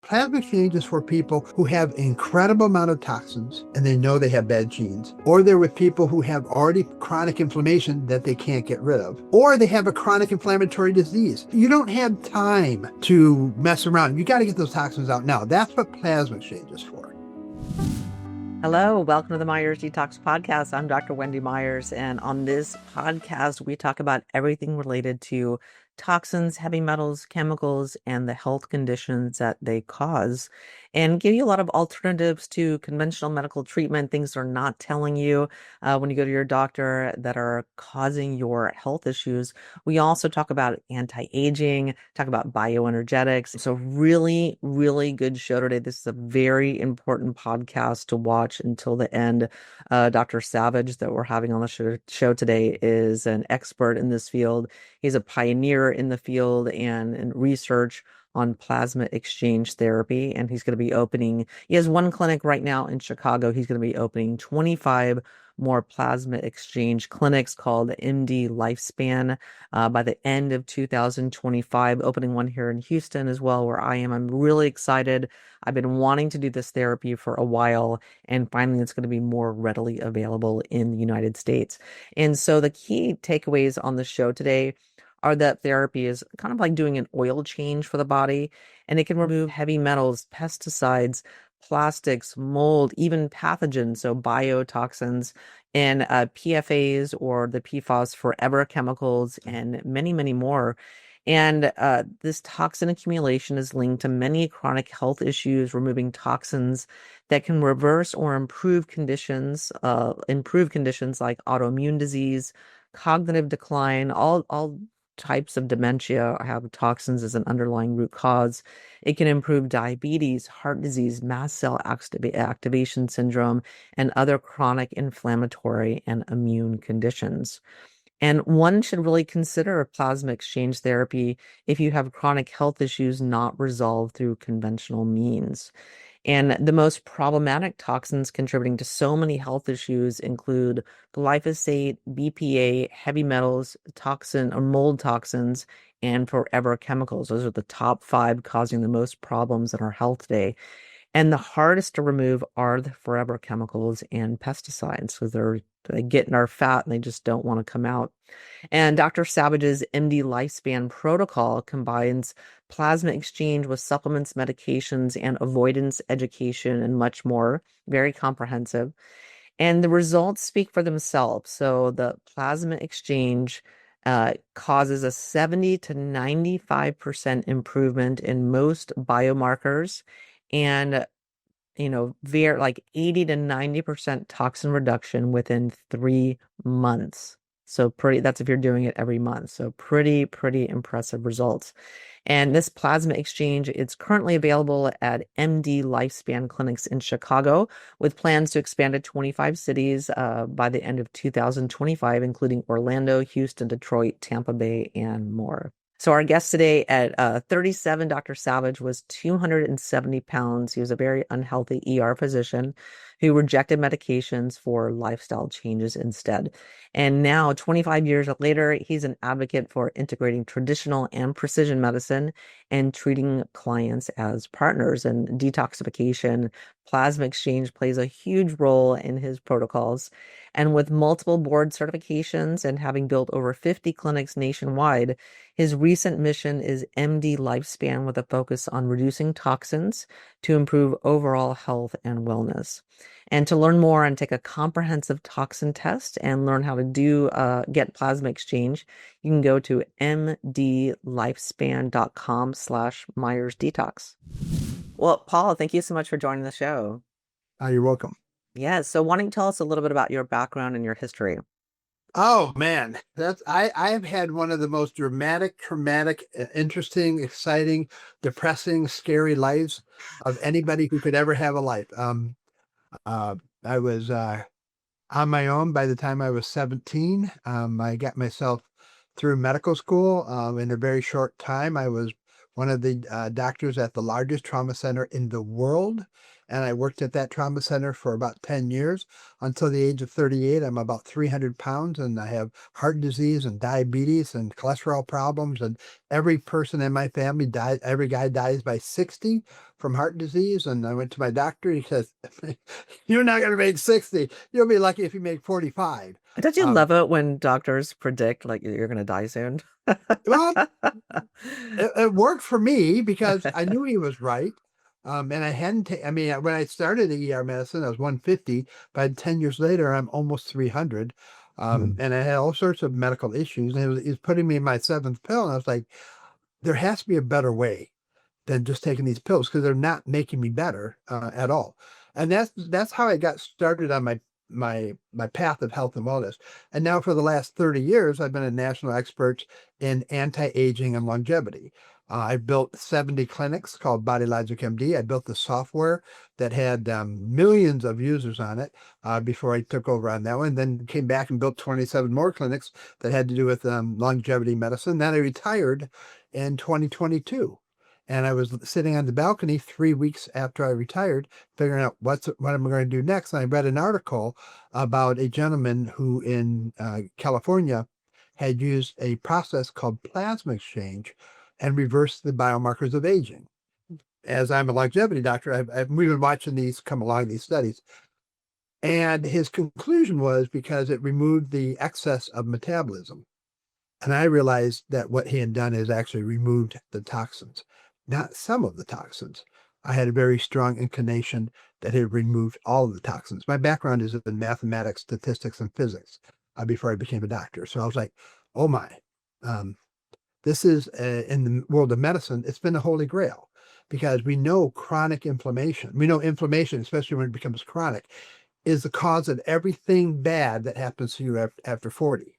Plasma exchange is for people who have an incredible amount of toxins and they know they have bad genes, or they're with people who have already chronic inflammation that they can't get rid of, or they have a chronic inflammatory disease. You don't have time to mess around. You got to get those toxins out now. That's what plasma exchange is for. Hello, welcome to the Myers Detox Podcast. I'm Dr. Wendy Myers, and on this podcast, we talk about everything related to toxins, heavy metals, chemicals, and the health conditions that they cause, and give you a lot of alternatives to conventional medical treatment, things they're not telling you when you go to your doctor that are causing your health issues. We also talk about anti-aging, talk about bioenergetics. So really, really good show today. This is a very important podcast to watch until the end. Dr. Savage that we're having on the show today is an expert in this field. He's a pioneer in the field and in research on plasma exchange therapy. And he has one clinic right now in Chicago. He's going to be opening 25 more plasma exchange clinics called MD Lifespan by the end of 2025, opening one here in Houston as well, where I am. I'm really excited. I've been wanting to do this therapy for a while, and finally it's going to be more readily available in the United States. And so the key takeaways on the show today are that therapy is kind of like doing an oil change for the body, and it can remove heavy metals, pesticides, plastics, mold, even pathogens, so biotoxins, and PFAs or the PFAS forever chemicals, and many, many more. And this toxin accumulation is linked to many chronic health issues, removing toxins that can reverse or improve conditions like autoimmune disease, cognitive decline, all types of dementia have toxins as an underlying root cause. It can improve diabetes, heart disease, mast cell activation syndrome, and other chronic inflammatory and immune conditions. And one should really consider plasma exchange therapy if you have chronic health issues not resolved through conventional means. And the most problematic toxins contributing to so many health issues include glyphosate, BPA, heavy metals, toxin or mold toxins, and forever chemicals. Those are the top 5 causing the most problems in our health today. And the hardest to remove are the forever chemicals and pesticides. So they get in our fat and they just don't want to come out. And Dr. Savage's MD Lifespan protocol combines plasma exchange with supplements, medications, and avoidance education, and much more. Very comprehensive. And the results speak for themselves. So the plasma exchange causes a 70 to 95% improvement in most biomarkers, and very like 80 to 90% toxin reduction within 3 months. So that's if you're doing it every month. So pretty impressive results. And this plasma exchange, it's currently available at MD Lifespan clinics in Chicago, with plans to expand to 25 cities by the end of 2025, including Orlando, Houston, Detroit, Tampa Bay, and more. So our guest today at 37, Dr. Savage, was 270 pounds. He was a very unhealthy ER physician who rejected medications for lifestyle changes instead. And now, 25 years later, he's an advocate for integrating traditional and precision medicine and treating clients as partners. And detoxification, plasma exchange plays a huge role in his protocols. And with multiple board certifications and having built over 50 clinics nationwide, his recent mission is MD Lifespan, with a focus on reducing toxins to improve overall health and wellness. And to learn more and take a comprehensive toxin test and learn how to get plasma exchange, you can go to mdlifespan.com/Myers Detox. Well, Paul, thank you so much for joining the show. You're welcome. Yeah. So why don't you tell us a little bit about your background and your history? Oh man, I've had one of the most dramatic, traumatic, interesting, exciting, depressing, scary lives of anybody who could ever have a life. I was on my own by the time I was 17. I got myself through medical school in a very short time. I was one of the doctors at the largest trauma center in the world. And I worked at that trauma center for about 10 years until the age of 38. I'm about 300 pounds and I have heart disease and diabetes and cholesterol problems. And every person in my family died. Every guy dies by 60 from heart disease. And I went to my doctor. He says, "You're not going to make 60. You'll be lucky if you make 45." Don't you Um, love it when doctors predict like you're going to die soon? well, it worked for me because I knew he was right. And I hadn't, I mean, when I started ER medicine, I was 150. By 10 years later, I'm almost 300. And I had all sorts of medical issues. And he was putting me in my seventh pill. And I was like, there has to be a better way than just taking these pills because they're not making me better at all. And that's how I got started on my path of health and wellness. And now for the last 30 years, I've been a national expert in anti-aging and longevity. I built 70 clinics called Body Logic MD. I built the software that had millions of users on it before I took over on that one. Then came back and built 27 more clinics that had to do with longevity medicine. Then I retired in 2022. And I was sitting on the balcony 3 weeks after I retired, figuring out what am I going to do next. And I read an article about a gentleman who in California had used a process called plasma exchange and reversed the biomarkers of aging. As I'm a longevity doctor, we've been watching these come along, these studies. And his conclusion was because it removed the excess of metabolism. And I realized that what he had done is actually removed the toxins, not some of the toxins. I had a very strong inclination that he had removed all of the toxins. My background is in mathematics, statistics, and physics before I became a doctor. So I was like, oh my, this is in the world of medicine, it's been a holy grail because we know chronic inflammation. We know inflammation, especially when it becomes chronic, is the cause of everything bad that happens to you after 40.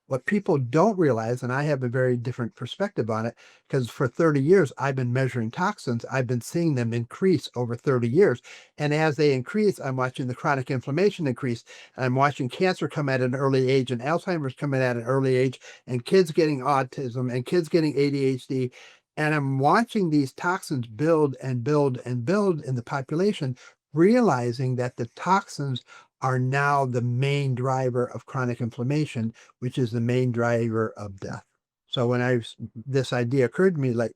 What people don't realize, and I have a very different perspective on it, because for 30 years I've been measuring toxins. I've been seeing them increase over 30 years. And as they increase, I'm watching the chronic inflammation increase. And I'm watching cancer come at an early age and Alzheimer's coming at an early age and kids getting autism and kids getting ADHD. And I'm watching these toxins build and build and build in the population, realizing that the toxins are now the main driver of chronic inflammation, which is the main driver of death. So when this idea occurred to me, like,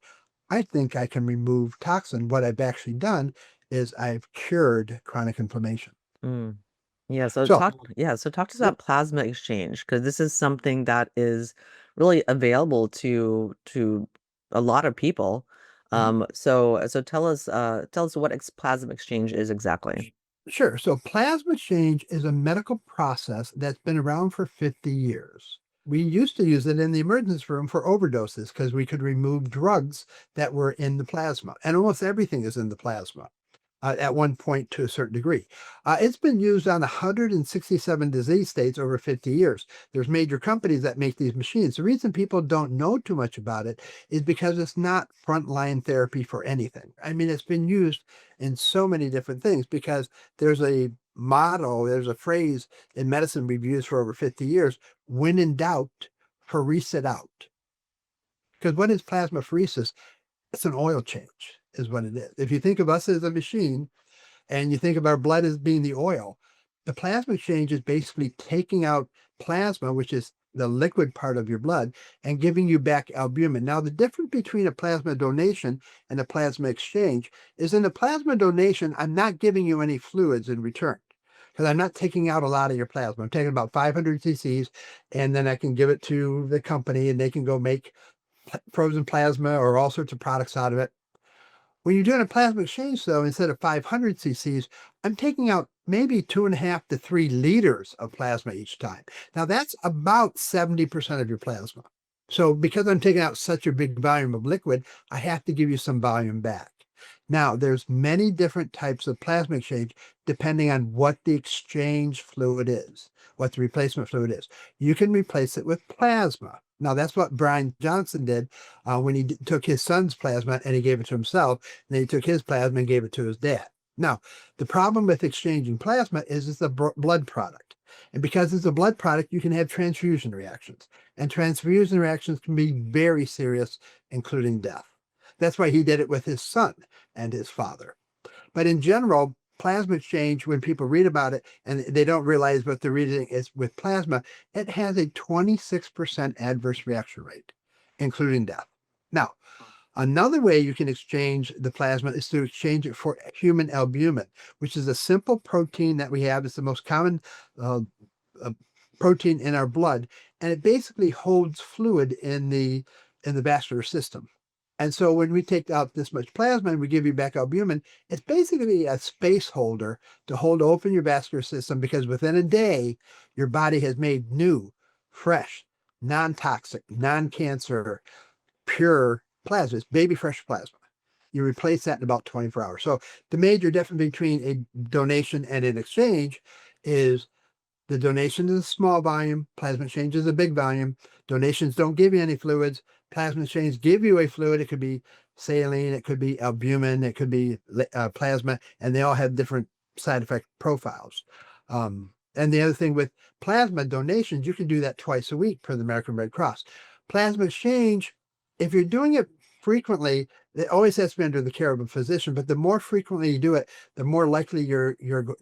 I think I can remove toxin. What I've actually done is I've cured chronic inflammation. Mm. Yeah, so So, talk to us yep. about plasma exchange because this is something that is really available to a lot of people. Mhm. So tell us what plasma exchange is exactly. Sure. So plasma exchange is a medical process that's been around for 50 years. We used to use it in the emergency room for overdoses because we could remove drugs that were in the plasma. And almost everything is in the plasma at one point to a certain degree. It's been used on 167 disease states over 50 years. There's major companies that make these machines. The reason people don't know too much about it is because it's not frontline therapy for anything. I mean, it's been used in so many different things because there's a motto, there's a phrase in medicine we've used for over 50 years, when in doubt, pherese it out. Because what is plasmapheresis? It's an oil change, is what it is. If you think of us as a machine and you think of our blood as being the oil, the plasma exchange is basically taking out plasma, which is the liquid part of your blood, and giving you back albumin. Now, the difference between a plasma donation and a plasma exchange is in a plasma donation, I'm not giving you any fluids in return because I'm not taking out a lot of your plasma. I'm taking about 500 cc's, and then I can give it to the company and they can go make frozen plasma or all sorts of products out of it. When you're doing a plasma exchange, though, instead of 500 cc's, I'm taking out maybe 2.5 to 3 liters of plasma each time. Now, that's about 70% of your plasma. So because I'm taking out such a big volume of liquid, I have to give you some volume back. Now, there's many different types of plasma exchange depending on what the exchange fluid is, what the replacement fluid is. You can replace it with plasma. Now, that's what Brian Johnson did when he took his son's plasma and he gave it to himself. And then he took his plasma and gave it to his dad. Now, the problem with exchanging plasma is it's a blood product. And because it's a blood product, you can have transfusion reactions. And transfusion reactions can be very serious, including death. That's why he did it with his son and his father. But in general, plasma exchange, when people read about it and they don't realize what they're reading is with plasma, it has a 26% adverse reaction rate, including death. Now, another way you can exchange the plasma is to exchange it for human albumin, which is a simple protein that we have. It's the most common uh, uh, protein in our blood, and it basically holds fluid in the vascular system. And so when we take out this much plasma and we give you back albumin, it's basically a space holder to hold open your vascular system, because within a day, your body has made new, fresh, non-toxic, non-cancer, pure plasma. It's baby fresh plasma. You replace that in about 24 hours. So the major difference between a donation and an exchange is the donation is a small volume, plasma exchange is a big volume. Donations don't give you any fluids. Plasma exchange give you a fluid. It could be saline, it could be albumin, it could be plasma, and they all have different side effect profiles. And the other thing with plasma donations, you can do that twice a week per the American Red Cross. Plasma exchange, if you're doing it frequently, it always has to be under the care of a physician, but the more frequently you do it, the more likely you're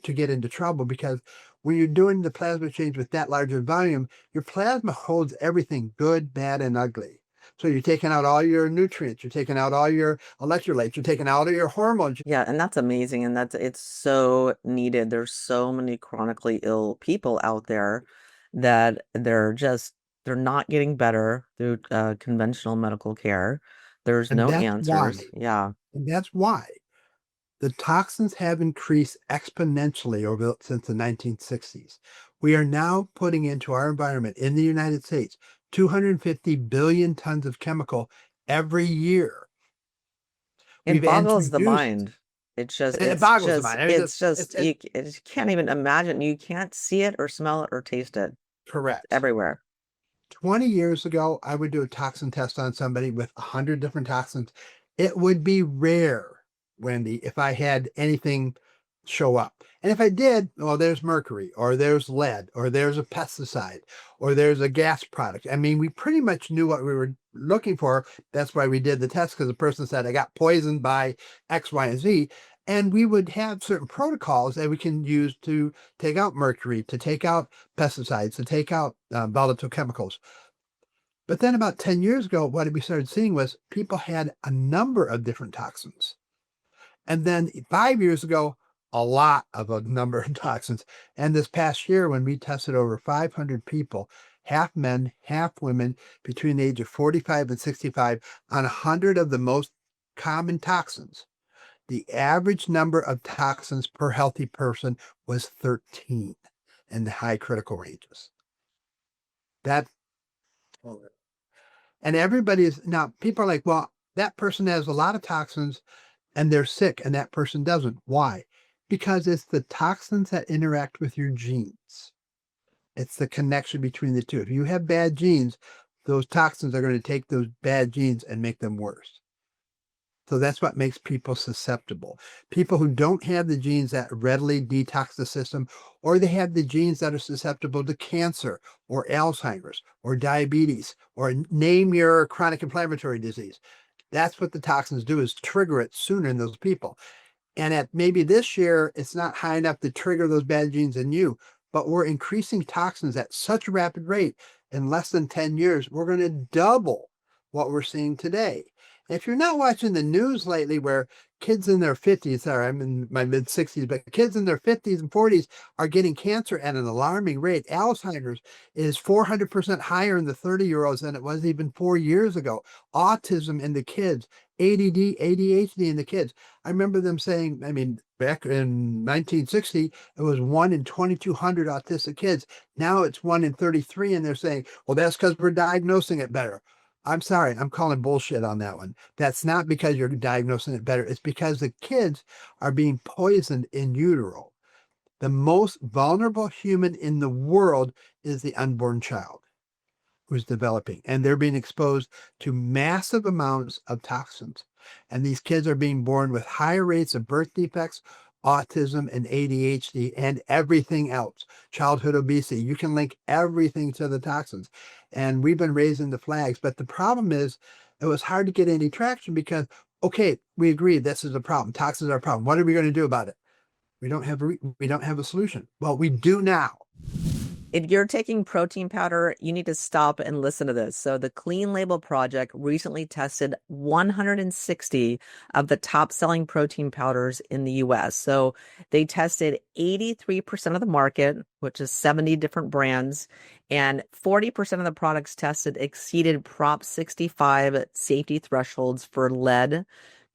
to get into trouble, because when you're doing the plasma exchange with that larger volume, your plasma holds everything good, bad, and ugly. So you're taking out all your nutrients, you're taking out all your electrolytes, you're taking out all your hormones. Yeah, and that's amazing, and it's so needed. There's so many chronically ill people out there that they're not getting better through conventional medical care. There's And no that's why, answers. Yeah. and that's why the toxins have increased exponentially since the 1960s. We are now putting into our environment in the United States 250 billion tons of chemical every year. It We've boggles the introduced, mind. it boggles the mind. I mean, It's just you can't even imagine. You can't see it or smell it or taste it. correct. Everywhere. 20 years ago, I would do a toxin test on somebody with 100 different toxins. It would be rare, Wendy, if I had anything show up. And if I did, well, there's mercury, or there's lead, or there's a pesticide, or there's a gas product. I mean, we pretty much knew what we were looking for. That's why we did the test, because the person said, I got poisoned by X, Y, and Z. And we would have certain protocols that we can use to take out mercury, to take out pesticides, to take out volatile chemicals. But then about 10 years ago, what we started seeing was people had a number of different toxins. And then 5 years ago, a lot of a number of toxins. And this past year, when we tested over 500 people, half men, half women, between the age of 45 and 65, on 100 of the most common toxins, the average number of toxins per healthy person was 13 in the high critical ranges. That, and everybody is now, people are like, well, that person has a lot of toxins and they're sick, and that person doesn't. Why? Because it's the toxins that interact with your genes. It's the connection between the two. If you have bad genes, those toxins are going to take those bad genes and make them worse. So that's what makes people susceptible. People who don't have the genes that readily detox the system, or they have the genes that are susceptible to cancer or Alzheimer's or diabetes, or name your chronic inflammatory disease. That's what the toxins do, is trigger it sooner in those people. And at maybe this year, it's not high enough to trigger those bad genes in you, but we're increasing toxins at such a rapid rate. In less than 10 years, we're going to double what we're seeing today. And if you're not watching the news lately, where kids in their 50s, sorry, I'm in my mid 60s, but kids in their 50s and 40s are getting cancer at an alarming rate. Alzheimer's is 400% higher in the 30-year-olds than it was even 4 years ago. Autism in the kids, ADD, ADHD in the kids. I remember them saying, I mean, back in 1960, it was 1 in 2,200 autistic kids. Now it's 1 in 33, and they're saying, well, that's because we're diagnosing it better. I'm sorry, I'm calling bullshit on that one. That's not because you're diagnosing it better. It's because the kids are being poisoned in utero. The most vulnerable human in the world is the unborn child who's developing, and they're being exposed to massive amounts of toxins. And these kids are being born with higher rates of birth defects, autism, and ADHD, and everything else. Childhood obesity. You can link everything to the toxins. And we've been raising the flags. But the problem is, it was hard to get any traction because okay, we agree this is a problem. Toxins are a problem. What are we going to do about it? We don't have a solution. Well, we do now. If you're taking protein powder, you need to stop and listen to this. So, the Clean Label Project recently tested 160 of the top selling protein powders in the US. So, they tested 83% of the market, which is 70 different brands, and 40% of the products tested exceeded Prop 65 safety thresholds for lead.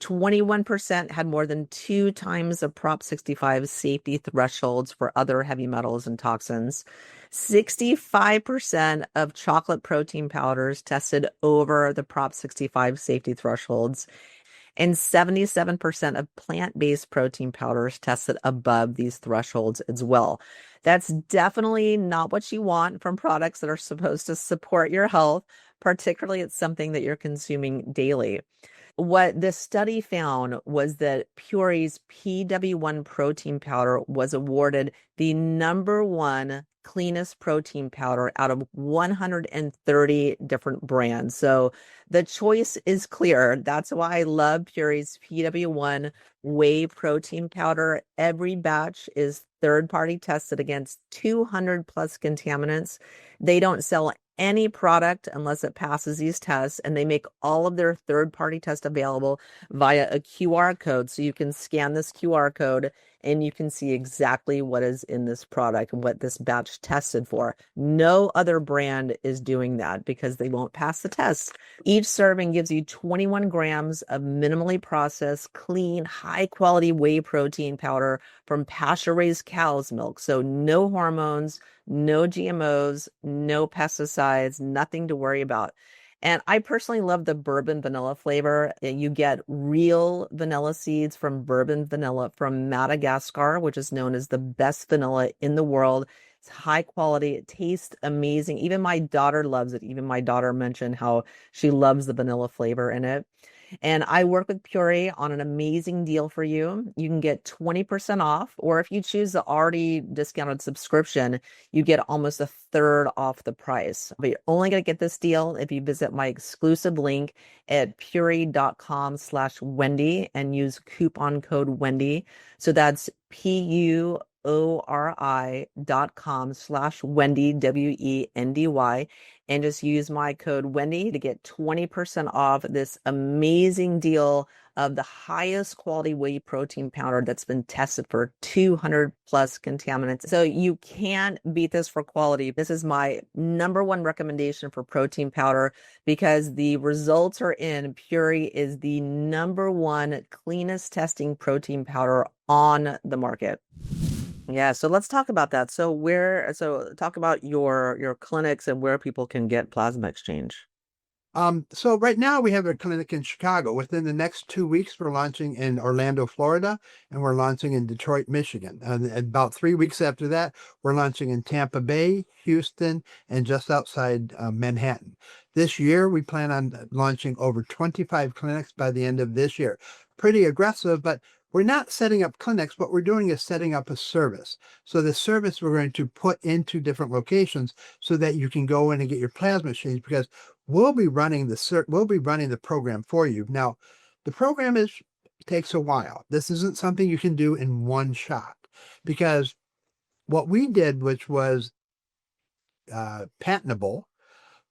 21% had more than 2 times the Prop 65 safety thresholds for other heavy metals and toxins. 65% of chocolate protein powders tested over the Prop 65 safety thresholds, and 77% of plant-based protein powders tested above these thresholds as well. That's definitely not what you want from products that are supposed to support your health, particularly it's something that you're consuming daily. What this study found was that Purell's PW1 protein powder was awarded the #1 cleanest protein powder out of 130 different brands. So the choice is clear. That's why I love Purell's PW1 whey protein powder. Every batch is third-party tested against 200 plus contaminants. They don't sell any product unless it passes these tests, and they make all of their third-party tests available via a QR code. So you can scan this QR code and you can see exactly what is in this product and what this batch tested for. No other brand is doing that because they won't pass the test. Each serving gives you 21 grams of minimally processed, clean, high-quality whey protein powder from pasture-raised cow's milk. So no hormones, no GMOs, no pesticides, nothing to worry about. And I personally love the bourbon vanilla flavor. You get real vanilla seeds from bourbon vanilla from Madagascar, which is known as the best vanilla in the world. It's high quality. It tastes amazing. Even my daughter loves it. Even my daughter mentioned how she loves the vanilla flavor in it. And I work with Puree on an amazing deal for you. You can get 20% off, or if you choose the already discounted subscription, you get almost a third off the price. But you're only going to get this deal if you visit my exclusive link at puree.com/Wendy and use coupon code Wendy. So that's PUORI.com/Wendy, WENDY, and just use my code Wendy to get 20% off this amazing deal of the highest quality whey protein powder that's been tested for 200 plus contaminants. So you can't beat this for quality. This is my #1 recommendation for protein powder because the results are in. Puree is the #1 cleanest testing protein powder on the market. Yeah, so let's talk about that. So talk about your clinics and where people can get plasma exchange. So right now we have a clinic in Chicago. Within the next 2 weeks, we're launching in Orlando, Florida, and we're launching in Detroit, Michigan. And about 3 weeks after that, we're launching in Tampa Bay, Houston, and just outside Manhattan. This year, we plan on launching over 25 clinics by the end of this year. Pretty aggressive, but we're not setting up clinics. What we're doing is setting up a service. So the service we're going to put into different locations so that you can go in and get your plasma exchange because we'll be running the program for you. Now, the program takes a while. This isn't something you can do in one shot because what we did, which was patentable,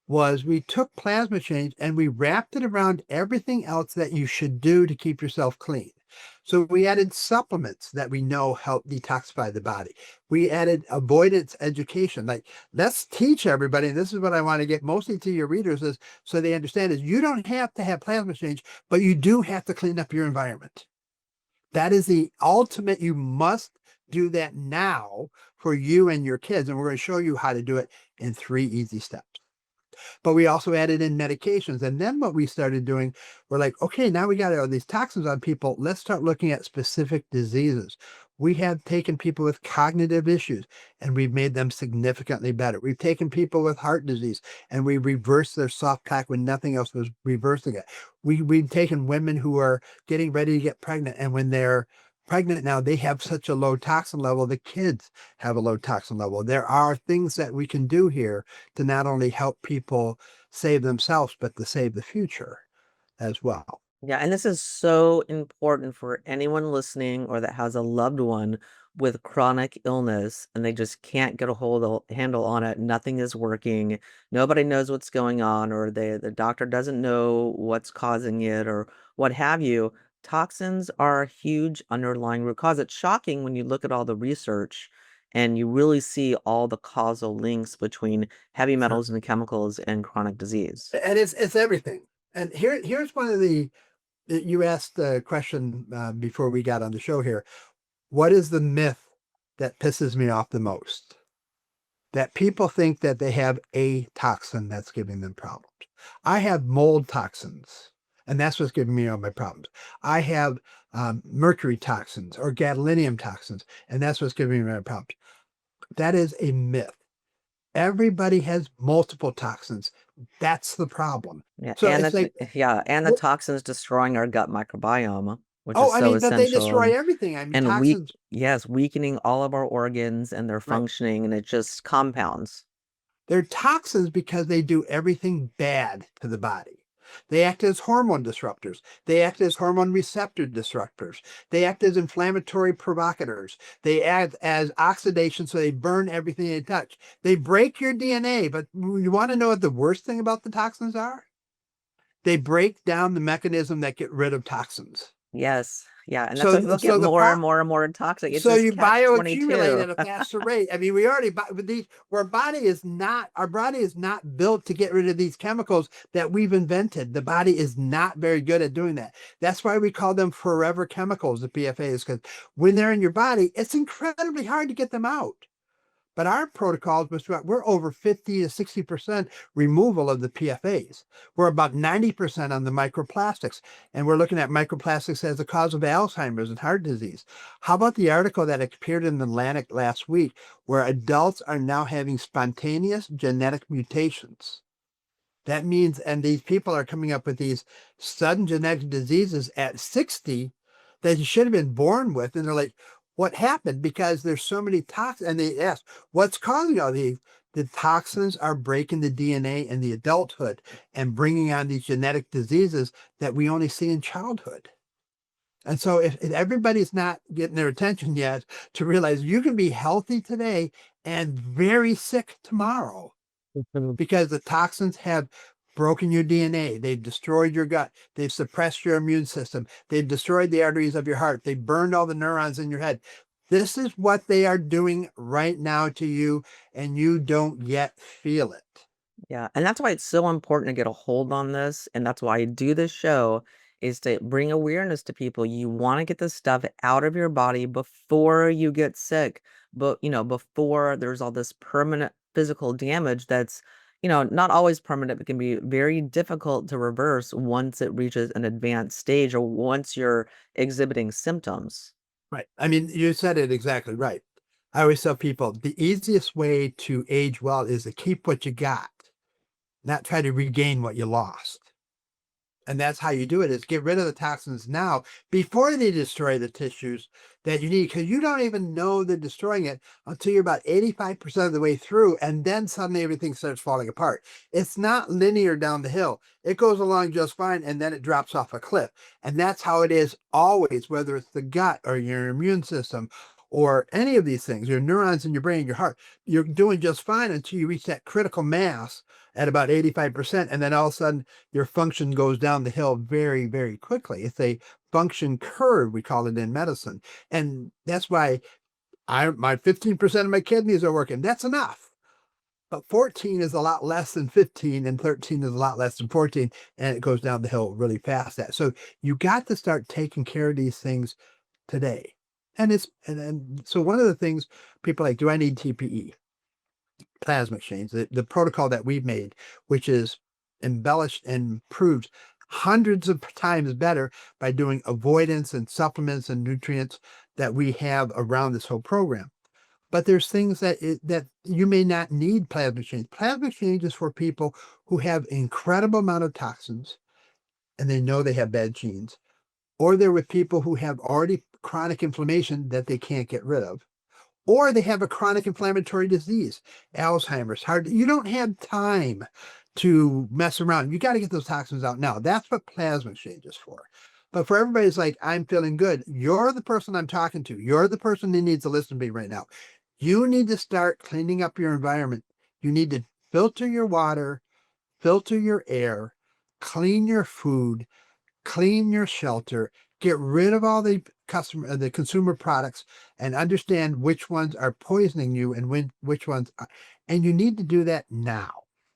was we took plasma change and we wrapped it around everything else that you should do to keep yourself clean. So we added supplements that we know help detoxify the body. We added avoidance education. Like, let's teach everybody, and this is what I want to get mostly to your readers is so they understand is you don't have to have plasma change, but you do have to clean up your environment. That is the ultimate. You must do that now for you and your kids. And we're going to show you how to do it in 3 easy steps. But we also added in medications. And then what we started doing, we're like, okay, now we got all these toxins on people. Let's start looking at specific diseases. We have taken people with cognitive issues and we've made them significantly better. We've taken people with heart disease and we reversed their soft plaque when nothing else was reversing it. We've taken women who are getting ready to get pregnant, and when they're pregnant now, they have such a low toxin level, the kids have a low toxin level. There are things that we can do here to not only help people save themselves, but to save the future as well. Yeah, and this is so important for anyone listening or that has a loved one with chronic illness and they just can't get a handle on it. Nothing is working. Nobody knows what's going on, or the doctor doesn't know what's causing it or what have you. Toxins are a huge underlying root cause. It's shocking when you look at all the research and you really see all the causal links between heavy Sure. metals and chemicals and chronic disease. And it's everything. And here's one of the you asked the question before we got on the show here. What is the myth that pisses me off the most? That people think that they have a toxin that's giving them problems. I have mold toxins, and that's what's giving me all my problems. I have mercury toxins or gadolinium toxins, and that's what's giving me my problems. That is a myth. Everybody has multiple toxins. That's the problem. Yeah, So it's like, and the well, toxins destroying our gut microbiome, which oh, is I so mean, but they essential, destroy everything. I mean, and toxins, weakening all of our organs and their right? functioning, and it just compounds. They're toxins because they do everything bad to the body. They act as hormone disruptors. They act as hormone receptor disruptors. They act as inflammatory provocateurs. They act as oxidation, so they burn everything they touch. They break your DNA, but you want to know what the worst thing about the toxins are? They break down the mechanism that get rid of toxins. Yes, yeah, and that's why So, people get so the more pro- and more and more toxic. It's so this you catch bioaccumulate 22. at a faster rate. I mean, we already with these. Our body is not built to get rid of these chemicals that we've invented. The body is not very good at doing that. That's why we call them forever chemicals, the PFAs, because when they're in your body, it's incredibly hard to get them out. But our protocols, we're over 50 to 60% removal of the PFAs. We're about 90% on the microplastics. And we're looking at microplastics as a cause of Alzheimer's and heart disease. How about the article that appeared in the Atlantic last week, where adults are now having spontaneous genetic mutations? That means, and these people are coming up with these sudden genetic diseases at 60 that you should have been born with. And they're like, what happened? Because there's so many toxins. And they ask, what's causing all these? The toxins are breaking the DNA in the adulthood and bringing on these genetic diseases that we only see in childhood. And so if everybody's not getting their attention yet to realize you can be healthy today and very sick tomorrow because the toxins have broken your DNA. They've destroyed your gut. They've suppressed your immune system. They've destroyed the arteries of your heart. They've burned all the neurons in your head. This is what they are doing right now to you, and you don't yet feel it. Yeah, and that's why it's so important to get a hold on this, and that's why I do this show, is to bring awareness to people. You wanna get this stuff out of your body before you get sick, but, before there's all this permanent physical damage that's, not always permanent, but can be very difficult to reverse once it reaches an advanced stage or once you're exhibiting symptoms. Right. I mean, you said it exactly right. I always tell people the easiest way to age well is to keep what you got, not try to regain what you lost. And that's how you do it, is get rid of the toxins now before they destroy the tissues that you need, because you don't even know they're destroying it until you're about 85% of the way through, and then suddenly everything starts falling apart. It's not linear down the hill. It goes along just fine, and then it drops off a cliff. And that's how it is always, whether it's the gut or your immune system or any of these things, your neurons in your brain, your heart. You're doing just fine until you reach that critical mass at about 85%, and then all of a sudden your function goes down the hill very, very quickly. It's a function curve, we call it in medicine. And that's why my 15% of my kidneys are working. That's enough. But 14 is a lot less than 15, and 13 is a lot less than 14, and it goes down the hill really fast. So you got to start taking care of these things today. And so one of the things people like, do I need TPE? Plasma exchange, the protocol that we've made, which is embellished and improved hundreds of times better by doing avoidance and supplements and nutrients that we have around this whole program. But there's things that you may not need plasma exchange. Plasma exchange is for people who have incredible amount of toxins and they know they have bad genes, or they're with people who have already chronic inflammation that they can't get rid of, or they have a chronic inflammatory disease, Alzheimer's, heart. You don't have time to mess around. You got to get those toxins out now. That's what plasma exchange is for. But for everybody's like, I'm feeling good. You're the person I'm talking to. You're the person that needs to listen to me right now. You need to start cleaning up your environment. You need to filter your water, filter your air, clean your food, clean your shelter, get rid of all the consumer products, and understand which ones are poisoning you and which ones are, and you need to do that now.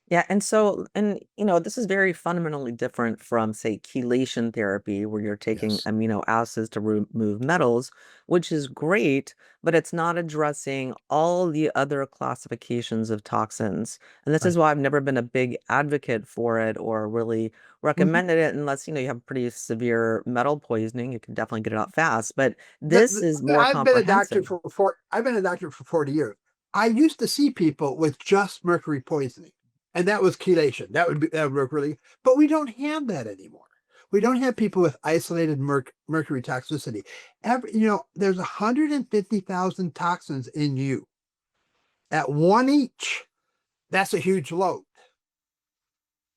Yeah, and this is very fundamentally different from, say, chelation therapy, where you're taking Yes. amino acids to remove metals, which is great, but it's not addressing all the other classifications of toxins. And this is Right. why I've never been a big advocate for it or really Mhm. recommended it unless, you have pretty severe metal poisoning. You can definitely get it out fast, but The, this is the- more I've been a doctor comprehensive. for I've been a doctor for 40 years. I used to see people with just mercury poisoning, and that was chelation. That would work really, but we don't have that anymore. We don't have people with isolated mercury toxicity. There's 150,000 toxins in you. At one each, that's a huge load.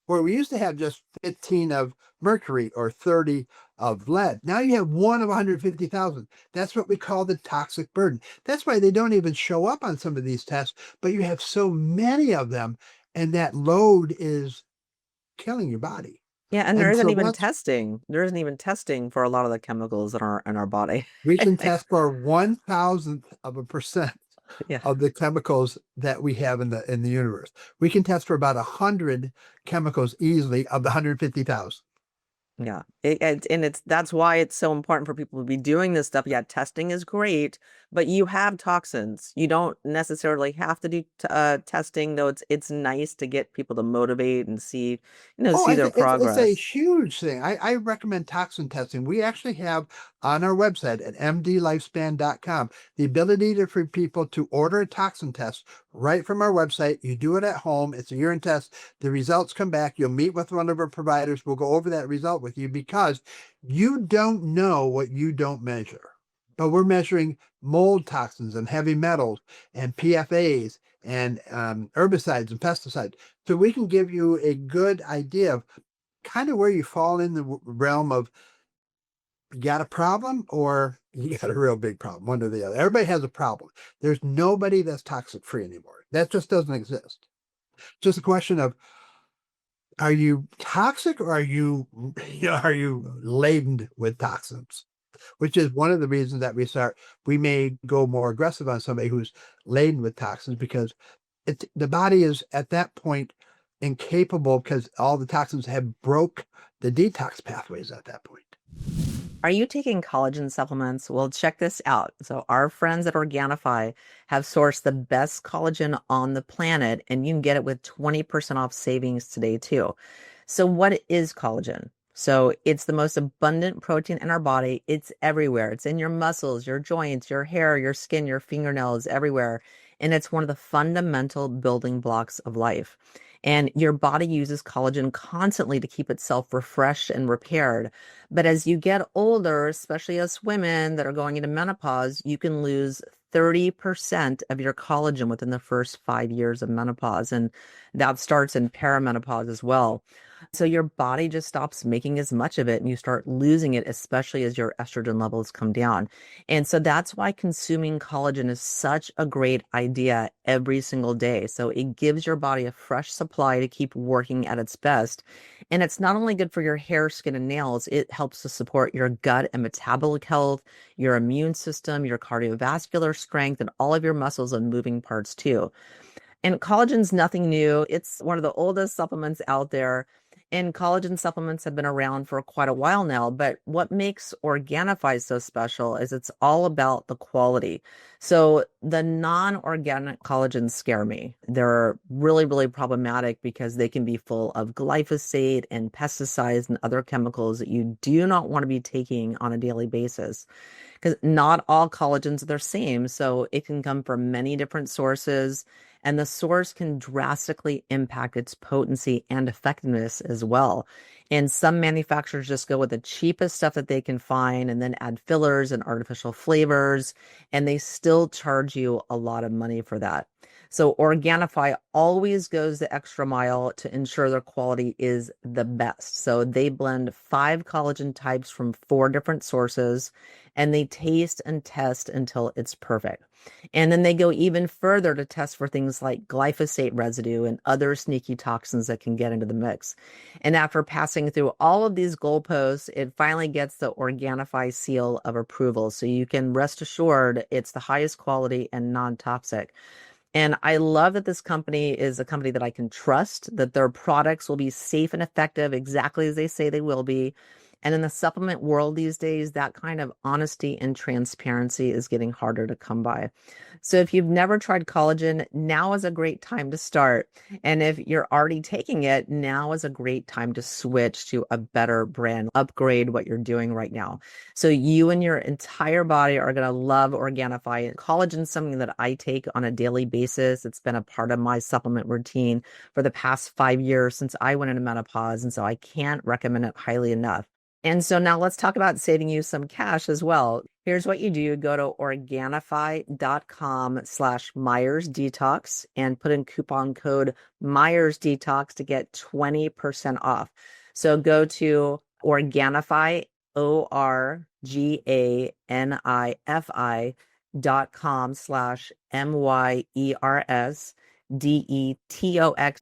Where we used to have just 15 of mercury or 30 of lead. Now you have one of 150,000. That's what we call the toxic burden. That's why they don't even show up on some of these tests, but you have so many of them, and that load is killing your body. Yeah, and there And isn't so even that's, testing. There isn't even testing for a lot of the chemicals that are in our body. we can test for 1,000% Yeah. of the chemicals that we have in the universe. We can test for about 100 chemicals easily of the 150,000. Yeah. And that's why it's so important for people to be doing this stuff. Yeah, testing is great, but you have toxins. You don't necessarily have to do testing, though it's nice to get people to motivate and Oh, see their it's a progress. huge thing. I recommend toxin testing. We actually have on our website at mdlifespan.com the ability for people to order a toxin test right from our website. You do it at home. It's a urine test. The results come back. You'll meet with one of our providers. We'll go over that result with you because you don't know what you don't measure. But we're measuring mold toxins and heavy metals and PFAs and herbicides and pesticides. So we can give you a good idea of kind of where you fall in the realm of you got a problem or you got a real big problem, one or the other. Everybody has a problem. There's nobody that's toxic free anymore. That just doesn't exist. It's just a question of are you toxic or are you laden with toxins? Which is one of the reasons that we may go more aggressive on somebody who's laden with toxins because the body is at that point incapable because all the toxins have broke the detox pathways at that point. Are you taking collagen supplements? Well, check this out. So, our friends at Organifi have sourced the best collagen on the planet, and you can get it with 20% off savings today, too. So, what is collagen? So, it's the most abundant protein in our body. It's everywhere. It's in your muscles, your joints, your hair, your skin, your fingernails, everywhere. And it's one of the fundamental building blocks of life. And your body uses collagen constantly to keep itself refreshed and repaired. But as you get older, especially as women that are going into menopause, you can lose 30% of your collagen within the first 5 years of menopause. And that starts in perimenopause as well. So your body just stops making as much of it and you start losing it, especially as your estrogen levels come down. And so that's why consuming collagen is such a great idea every single day. So it gives your body a fresh supply to keep working at its best. And it's not only good for your hair, skin, and nails, it helps to support your gut and metabolic health, your immune system, your cardiovascular strength, and all of your muscles and moving parts too. And collagen's nothing new. It's one of the oldest supplements out there. And collagen supplements have been around for quite a while now. But what makes Organifi so special is it's all about the quality. So the non-organic collagens scare me. They're really, really problematic because they can be full of glyphosate and pesticides and other chemicals that you do not want to be taking on a daily basis because not all collagens are the same. So it can come from many different sources, and the source can drastically impact its potency and effectiveness as well. And some manufacturers just go with the cheapest stuff that they can find and then add fillers and artificial flavors, and they still charge you a lot of money for that. So Organifi always goes the extra mile to ensure their quality is the best. So they blend 5 collagen types from 4 different sources, and they taste and test until it's perfect. And then they go even further to test for things like glyphosate residue and other sneaky toxins that can get into the mix. And after passing through all of these goalposts, it finally gets the Organifi seal of approval. So you can rest assured it's the highest quality and non-toxic. And I love that this company is a company that I can trust, that their products will be safe and effective exactly as they say they will be. And in the supplement world these days, that kind of honesty and transparency is getting harder to come by. So if you've never tried collagen, now is a great time to start. And if you're already taking it, now is a great time to switch to a better brand, upgrade what you're doing right now. So you and your entire body are going to love Organifi. Collagen is something that I take on a daily basis. It's been a part of my supplement routine for the past 5 years since I went into menopause. And so I can't recommend it highly enough. And so now let's talk about saving you some cash as well. Here's what you do. Go to Organifi.com/Myers Detox and put in coupon code Myers Detox to get 20% off. So go to Organifi, ORGANIFI.com/MYERS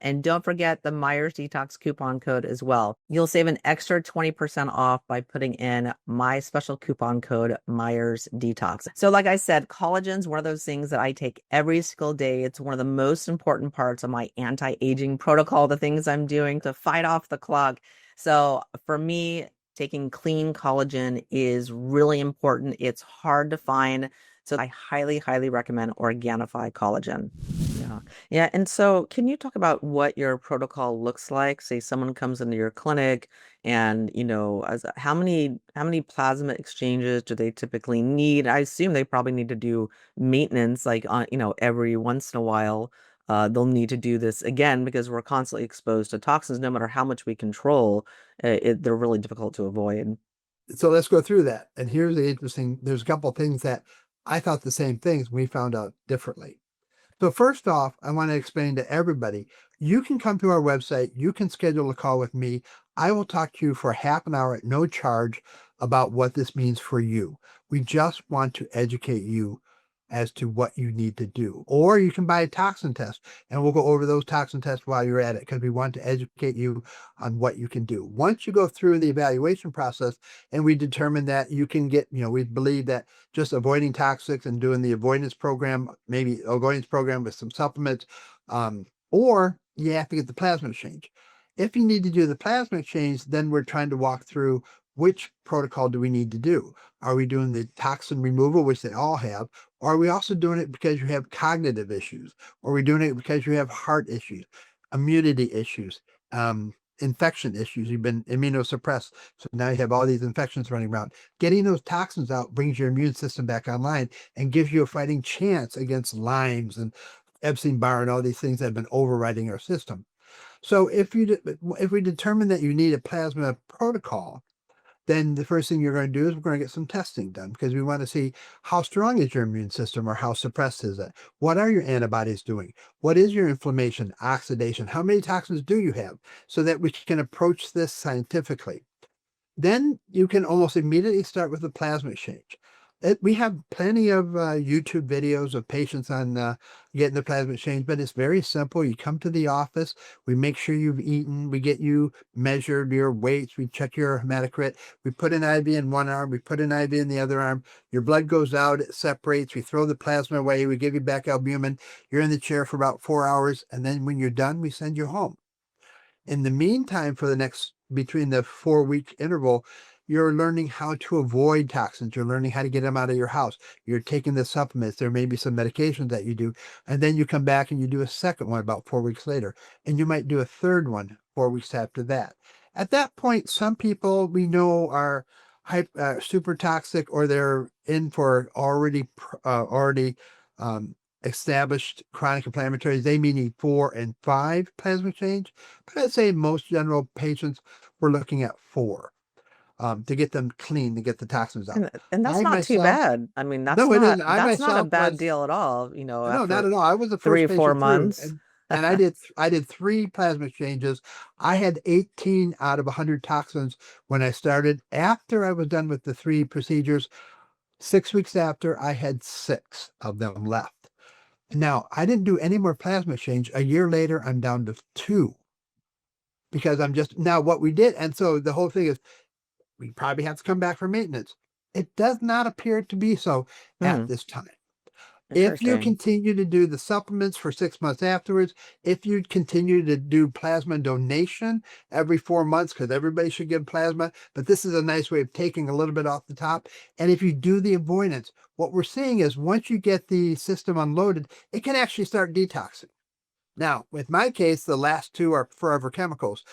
and don't forget the Myers Detox coupon code as well. You'll save an extra 20% off by putting in my special coupon code Myers Detox. So like I said, collagen is one of those things that I take every single day. It's one of the most important parts of my anti-aging protocol, the things I'm doing to fight off the clock. So for me, taking clean collagen is really important. It's hard to find. So I highly, highly recommend Organifi collagen. Yeah. Yeah. And so can you talk about what your protocol looks like? Say someone comes into your clinic and, how many plasma exchanges do they typically need? I assume they probably need to do maintenance like on, every once in a while. They'll need to do this again because we're constantly exposed to toxins, no matter how much we control, they're really difficult to avoid. So let's go through that. And here's the interesting, there's a couple of things that I thought the same things, we found out differently. So first off, I want to explain to everybody, you can come to our website, you can schedule a call with me. I will talk to you for half an hour at no charge about what this means for you. We just want to educate you as to what you need to do. Or you can buy a toxin test and we'll go over those toxin tests while you're at it because we want to educate you on what you can do. Once you go through the evaluation process and we determine that you can get, we believe that just avoiding toxics and doing the avoidance program, maybe avoidance program with some supplements, or you have to get the plasma exchange. If you need to do the plasma exchange, then we're trying to walk through which protocol do we need to do. Are we doing the toxin removal, which they all have? Or are we also doing it because you have cognitive issues? Or are we doing it because you have heart issues, immunity issues, infection issues? You've been immunosuppressed. So now you have all these infections running around. Getting those toxins out brings your immune system back online and gives you a fighting chance against Lyme's and Epstein-Barr and all these things that have been overriding our system. So if we determine that you need a plasma protocol, then the first thing you're going to do is we're going to get some testing done because we want to see how strong is your immune system or how suppressed is it? What are your antibodies doing? What is your inflammation, oxidation? How many toxins do you have? So that we can approach this scientifically. Then you can almost immediately start with the plasma exchange. We have plenty of YouTube videos of patients on getting the plasma exchange, but it's very simple. You come to the office, we make sure you've eaten, we get you measured your weights, we check your hematocrit, we put an IV in one arm, we put an IV in the other arm, your blood goes out, it separates, we throw the plasma away, we give you back albumin, you're in the chair for about 4 hours, and then when you're done, we send you home. In the meantime, for the next between the 4-week interval, you're learning how to avoid toxins. You're learning how to get them out of your house. You're taking the supplements. There may be some medications that you do. And then you come back and you do a second one about 4 weeks later. And you might do a third one 4 weeks after that. At that point, some people we know are super toxic or they're in for already established chronic inflammatories. They may need 4 and 5 plasma exchange, but I'd say most general patients we're looking at 4. to get them clean, to get the toxins out. And that's I not too myself, bad. I mean, no, it isn't. I that's not a myself bad was, deal at all, no, not after at all. I was the three first or four patient through, months. and I did 3 plasma exchanges. I had 18 out of 100 toxins when I started. After I was done with the 3 procedures, 6 weeks after, I had 6 of them left. Now, I didn't do any more plasma exchange. A year later, I'm down to 2 because I'm just now what we did. And so the whole thing is we probably have to come back for maintenance. It does not appear to be so at Hmm, this time. If you interesting. continue to do the supplements for 6 months afterwards, if you continue to do plasma donation every 4 months, because everybody should give plasma, but this is a nice way of taking a little bit off the top. And if you do the avoidance, what we're seeing is once you get the system unloaded, it can actually start detoxing. Now, with my case, the last 2 are forever chemicals.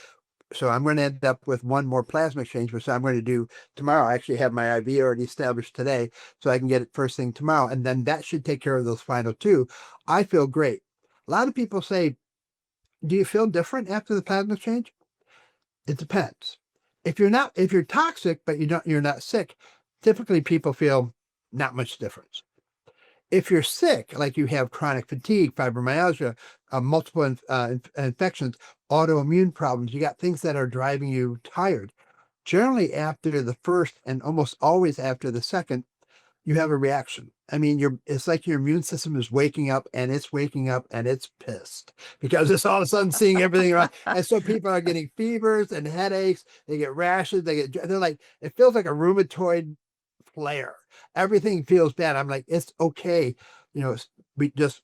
So I'm going to end up with 1 more plasma exchange, which I'm going to do tomorrow. I actually have my IV already established today, so I can get it first thing tomorrow. And then that should take care of those final 2. I feel great. A lot of people say, do you feel different after the plasma exchange? It depends. If you're toxic, but you're not sick, typically people feel not much difference. If you're sick, like you have chronic fatigue, fibromyalgia, multiple infections, autoimmune problems, you got things that are driving you tired. Generally, after the first and almost always after the second, you have a reaction. I mean, it's like your immune system is waking up and it's waking up and it's pissed because it's all of a sudden seeing everything around. And so people are getting fevers and headaches. They get rashes. They're like, it feels like a rheumatoid flare. Everything feels bad. I'm like, it's okay. We just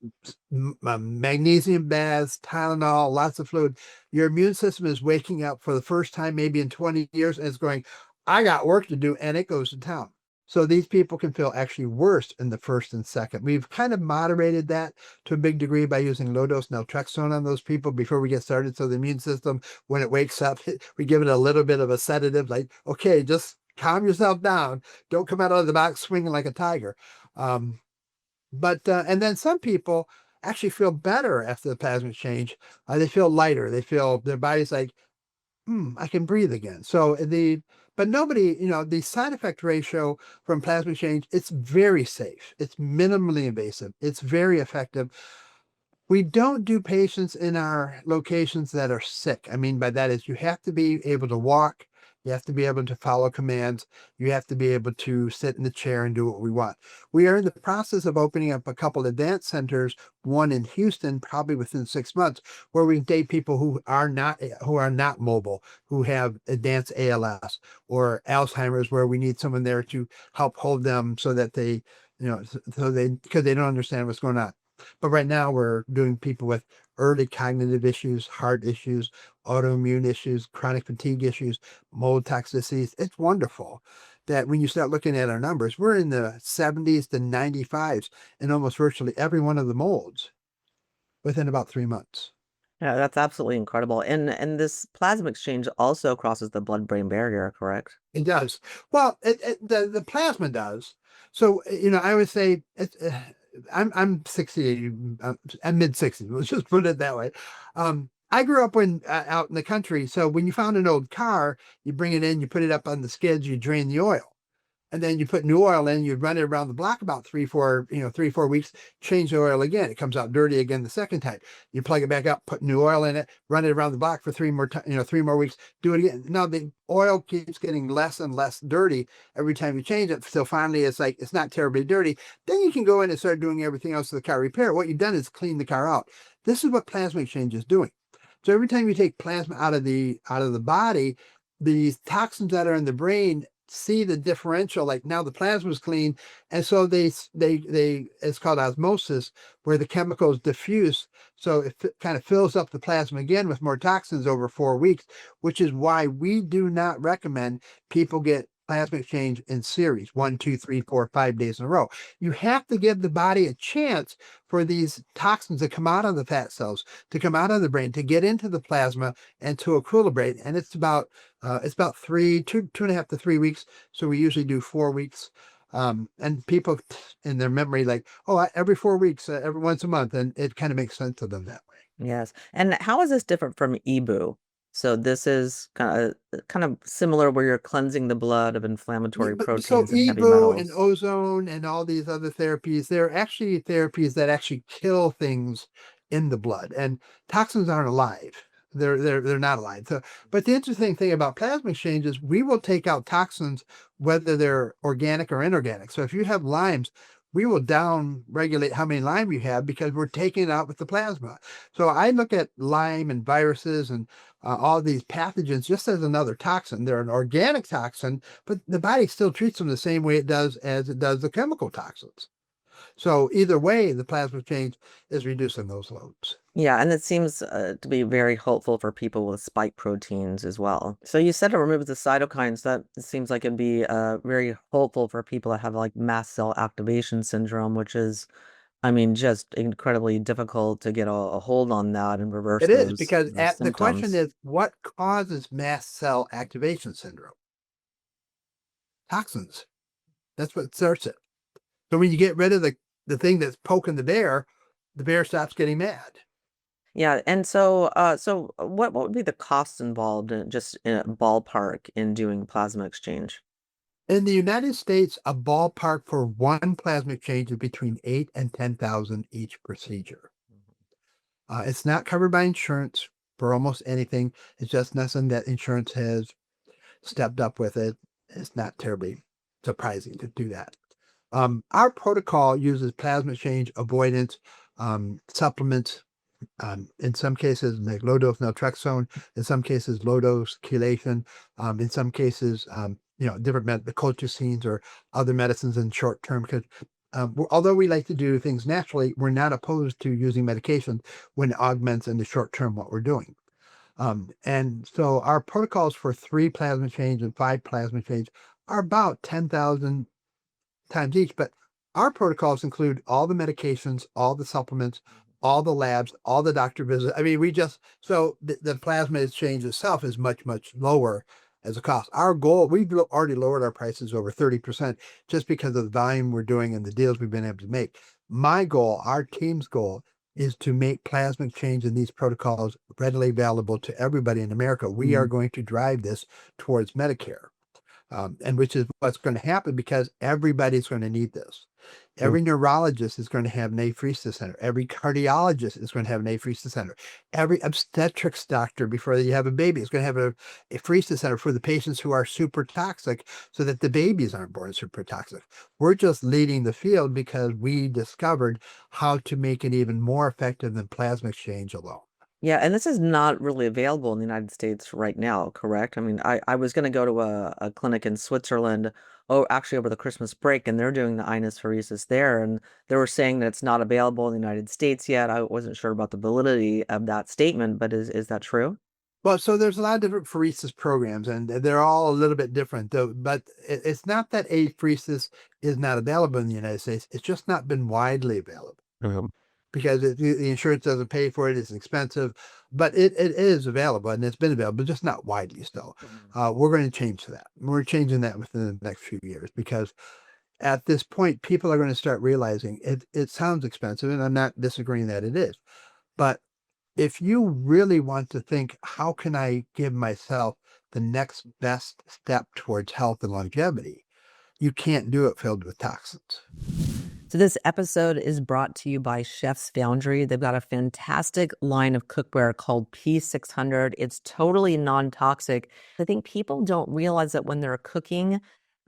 magnesium baths, Tylenol, lots of fluid. Your immune system is waking up for the first time, maybe in 20 years, and it's going, I got work to do, and it goes to town. So these people can feel actually worse in the first and second. We've kind of moderated that to a big degree by using low dose naltrexone on those people before we get started. So the immune system, when it wakes up, we give it a little bit of a sedative, like, okay, just calm yourself down. Don't come out of the box swinging like a tiger. Um, and then some people actually feel better after the plasma change. They feel lighter. They feel their body's like, I can breathe again. But nobody, the side effect ratio from plasma change, it's very safe. It's minimally invasive. It's very effective. We don't do patients in our locations that are sick. I mean, by that is you have to be able to walk, you have to be able to follow commands, you have to be able to sit in the chair and do what we want. We are in the process of opening up a couple of dance centers, one in Houston, probably within 6 months, where we can take people who are not mobile, who have advanced ALS or Alzheimer's, where we need someone there to help hold them so that they, because they don't understand what's going on. But right now we're doing people with early cognitive issues, heart issues, autoimmune issues, chronic fatigue issues, mold toxicities. It's wonderful that when you start looking at our numbers, we're in the 70s to 95s in almost virtually every one of the molds within about 3 months. Yeah, that's absolutely incredible. And this plasma exchange also crosses the blood-brain barrier, correct? It does. Well, the plasma does. So, I would say I'm 60, I'm mid 60s. Let's just put it that way. I grew up out in the country. So when you found an old car, you bring it in, you put it up on the skids, you drain the oil. And then you put new oil in, you'd run it around the block about 3, 4 weeks, change the oil again. It comes out dirty again the second time. You plug it back up, put new oil in it, run it around the block for 3 more weeks, do it again. Now the oil keeps getting less and less dirty every time you change it. So finally it's like, it's not terribly dirty. Then you can go in and start doing everything else to the car repair. What you've done is clean the car out. This is what plasma exchange is doing. So every time you take plasma out of the body, these toxins that are in the brain see the differential, like now the plasma is clean, and so they it's called osmosis, where the chemicals diffuse, so it kind of fills up the plasma again with more toxins over 4 weeks, which is why we do not recommend people get plasma exchange in series 1, 2, 3, 4, 5 days in a row. You have to give the body a chance for these toxins to come out of the fat cells, to come out of the brain, to get into the plasma and to equilibrate. And it's about 2.5 to 3 weeks. So we usually do 4 weeks. And people in their memory, like, oh, every 4 weeks, every once a month. And it kind of makes sense to them that way. Yes. And how is this different from EBU? So this is kind of similar where you're cleansing the blood of Yeah, inflammatory but so proteins and heavy Evo and metals. ozone and all these other therapies, they're actually therapies that actually kill things in the blood. And toxins aren't alive. They're not alive. So, but the interesting thing about plasma exchange is we will take out toxins whether they're organic or inorganic. So if you have limes, we will down regulate how many Lyme you have because we're taking it out with the plasma. So I look at Lyme and viruses and all these pathogens just as another toxin. They're an organic toxin, but the body still treats them the same way it does as it does the chemical toxins. So either way, the plasma change is reducing those loads. Yeah, and it seems to be very helpful for people with spike proteins as well. So you said it removes the cytokines. That seems like it'd be very helpful for people that have like mast cell activation syndrome, which is, I mean, just incredibly difficult to get a hold on that and reverse It is those because the question symptoms. is what causes mast cell activation syndrome? Toxins. That's what starts it. So when you get rid of the thing that's poking the bear stops getting mad. Yeah, and so what would be the costs involved in just in a ballpark in doing plasma exchange? In the United States, a ballpark for one plasma exchange is between 8 and 10,000 each procedure. It's not covered by insurance for almost anything. It's just nothing that insurance has stepped up with it. It's not terribly surprising to do that. Our protocol uses plasma exchange avoidance supplements. In some cases, like low dose naltrexone. In some cases, low dose chelation. In some cases, different the colchicines or other medicines in short term. Because although we like to do things naturally, we're not opposed to using medication when it augments in the short term what we're doing. And so our protocols for 3 plasma change and 5 plasma change are about 10,000 times each. But our protocols include all the medications, all the supplements, all the labs, all the doctor visits. I mean, so the plasma exchange itself is much, much lower as a cost. Our goal, we've already lowered our prices over 30% just because of the volume we're doing and the deals we've been able to make. My goal, our team's goal, is to make plasma exchange in these protocols readily available to everybody in America. We are going to drive this towards Medicare. And which is what's going to happen because everybody's going to need this. Every neurologist is going to have an apheresis center. Every cardiologist is going to have an apheresis center. Every obstetrics doctor before you have a baby is going to have a apheresis center for the patients who are super toxic so that the babies aren't born super toxic. We're just leading the field because we discovered how to make it even more effective than plasma exchange alone. Yeah, and this is not really available in the United States right now, correct? I mean, I was going to go to a clinic in Switzerland, oh, actually over the Christmas break, and they're doing the inosphoresis there, and they were saying that it's not available in the United States yet. I wasn't sure about the validity of that statement, but is that true? Well, so there's a lot of different pheresis programs, and they're all a little bit different, though. But it's not that apheresis is not available in the United States. It's just not been widely available because the insurance doesn't pay for it. It's expensive, but it is available and it's been available, just not widely still. We're going to change that. We're changing that within the next few years because at this point, people are going to start realizing it sounds expensive, and I'm not disagreeing that it is. But if you really want to think, how can I give myself the next best step towards health and longevity? You can't do it filled with toxins. So this episode is brought to you by Chef's Foundry. They've got a fantastic line of cookware called P600. It's totally non-toxic. I think people don't realize that when they're cooking,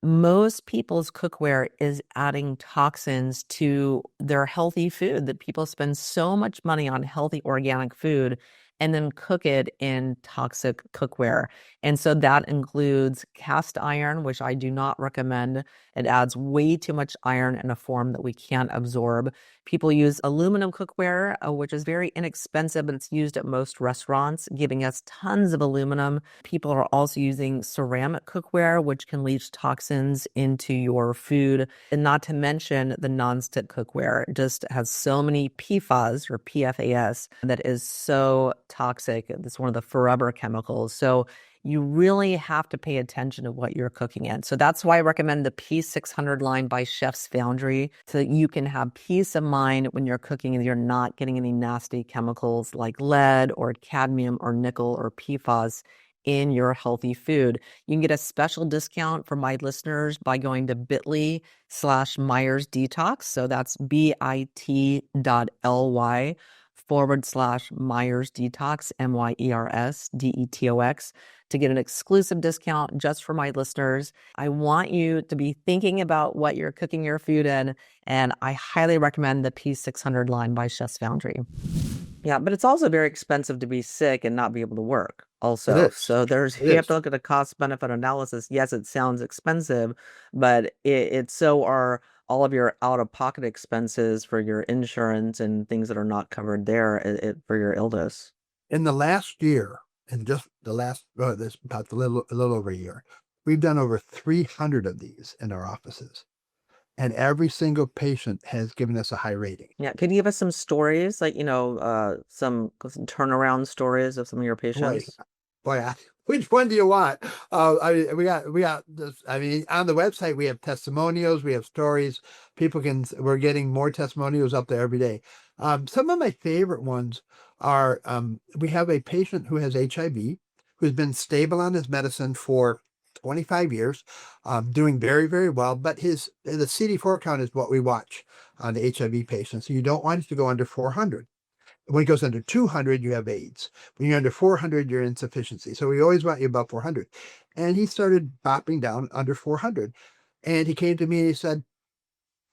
most people's cookware is adding toxins to their healthy food, that people spend so much money on healthy organic food and then cook it in toxic cookware. And so that includes cast iron, which I do not recommend. It adds way too much iron in a form that we can't absorb. People use aluminum cookware, which is very inexpensive, but it's used at most restaurants, giving us tons of aluminum. People are also using ceramic cookware, which can leach toxins into your food. And not to mention the nonstick cookware. It just has so many PFAS or PFAS that is so toxic. It's one of the forever chemicals. So you really have to pay attention to what you're cooking in. So that's why I recommend the P600 line by Chef's Foundry, so that you can have peace of mind when you're cooking and you're not getting any nasty chemicals like lead or cadmium or nickel or PFAS in your healthy food. You can get a special discount for my listeners by going to bit.ly/Myers Detox. So that's bit.ly/Myers Detox, MYERS DETOX, to get an exclusive discount just for my listeners. I want you to be thinking about what you're cooking your food in, and I highly recommend the P600 line by Chef's Foundry. Yeah, but it's also very expensive to be sick and not be able to work It also. is. So you have to look at a cost benefit analysis. Yes, it sounds expensive, but it's so are all of your out-of-pocket expenses for your insurance and things that are not covered there for your illness. In the last year, and just the last, this about a little over a year, we've done over 300 of these in our offices. And every single patient has given us a high rating. Yeah, could you give us some stories, like, some turnaround stories of some of your Boy, patients? which one do you want? We got this. I mean, on the website we have testimonials, we have stories. We're getting more testimonials up there every day. Some of my favorite ones are, we have a patient who has HIV, who's been stable on his medicine for 25 years, doing very, very well. But the CD4 count is what we watch on the HIV patients. So you don't want it to go under 400. When it goes under 200, you have AIDS. When you're under 400, you're insufficiency. So we always want you above 400. And he started bopping down under 400. And he came to me and he said,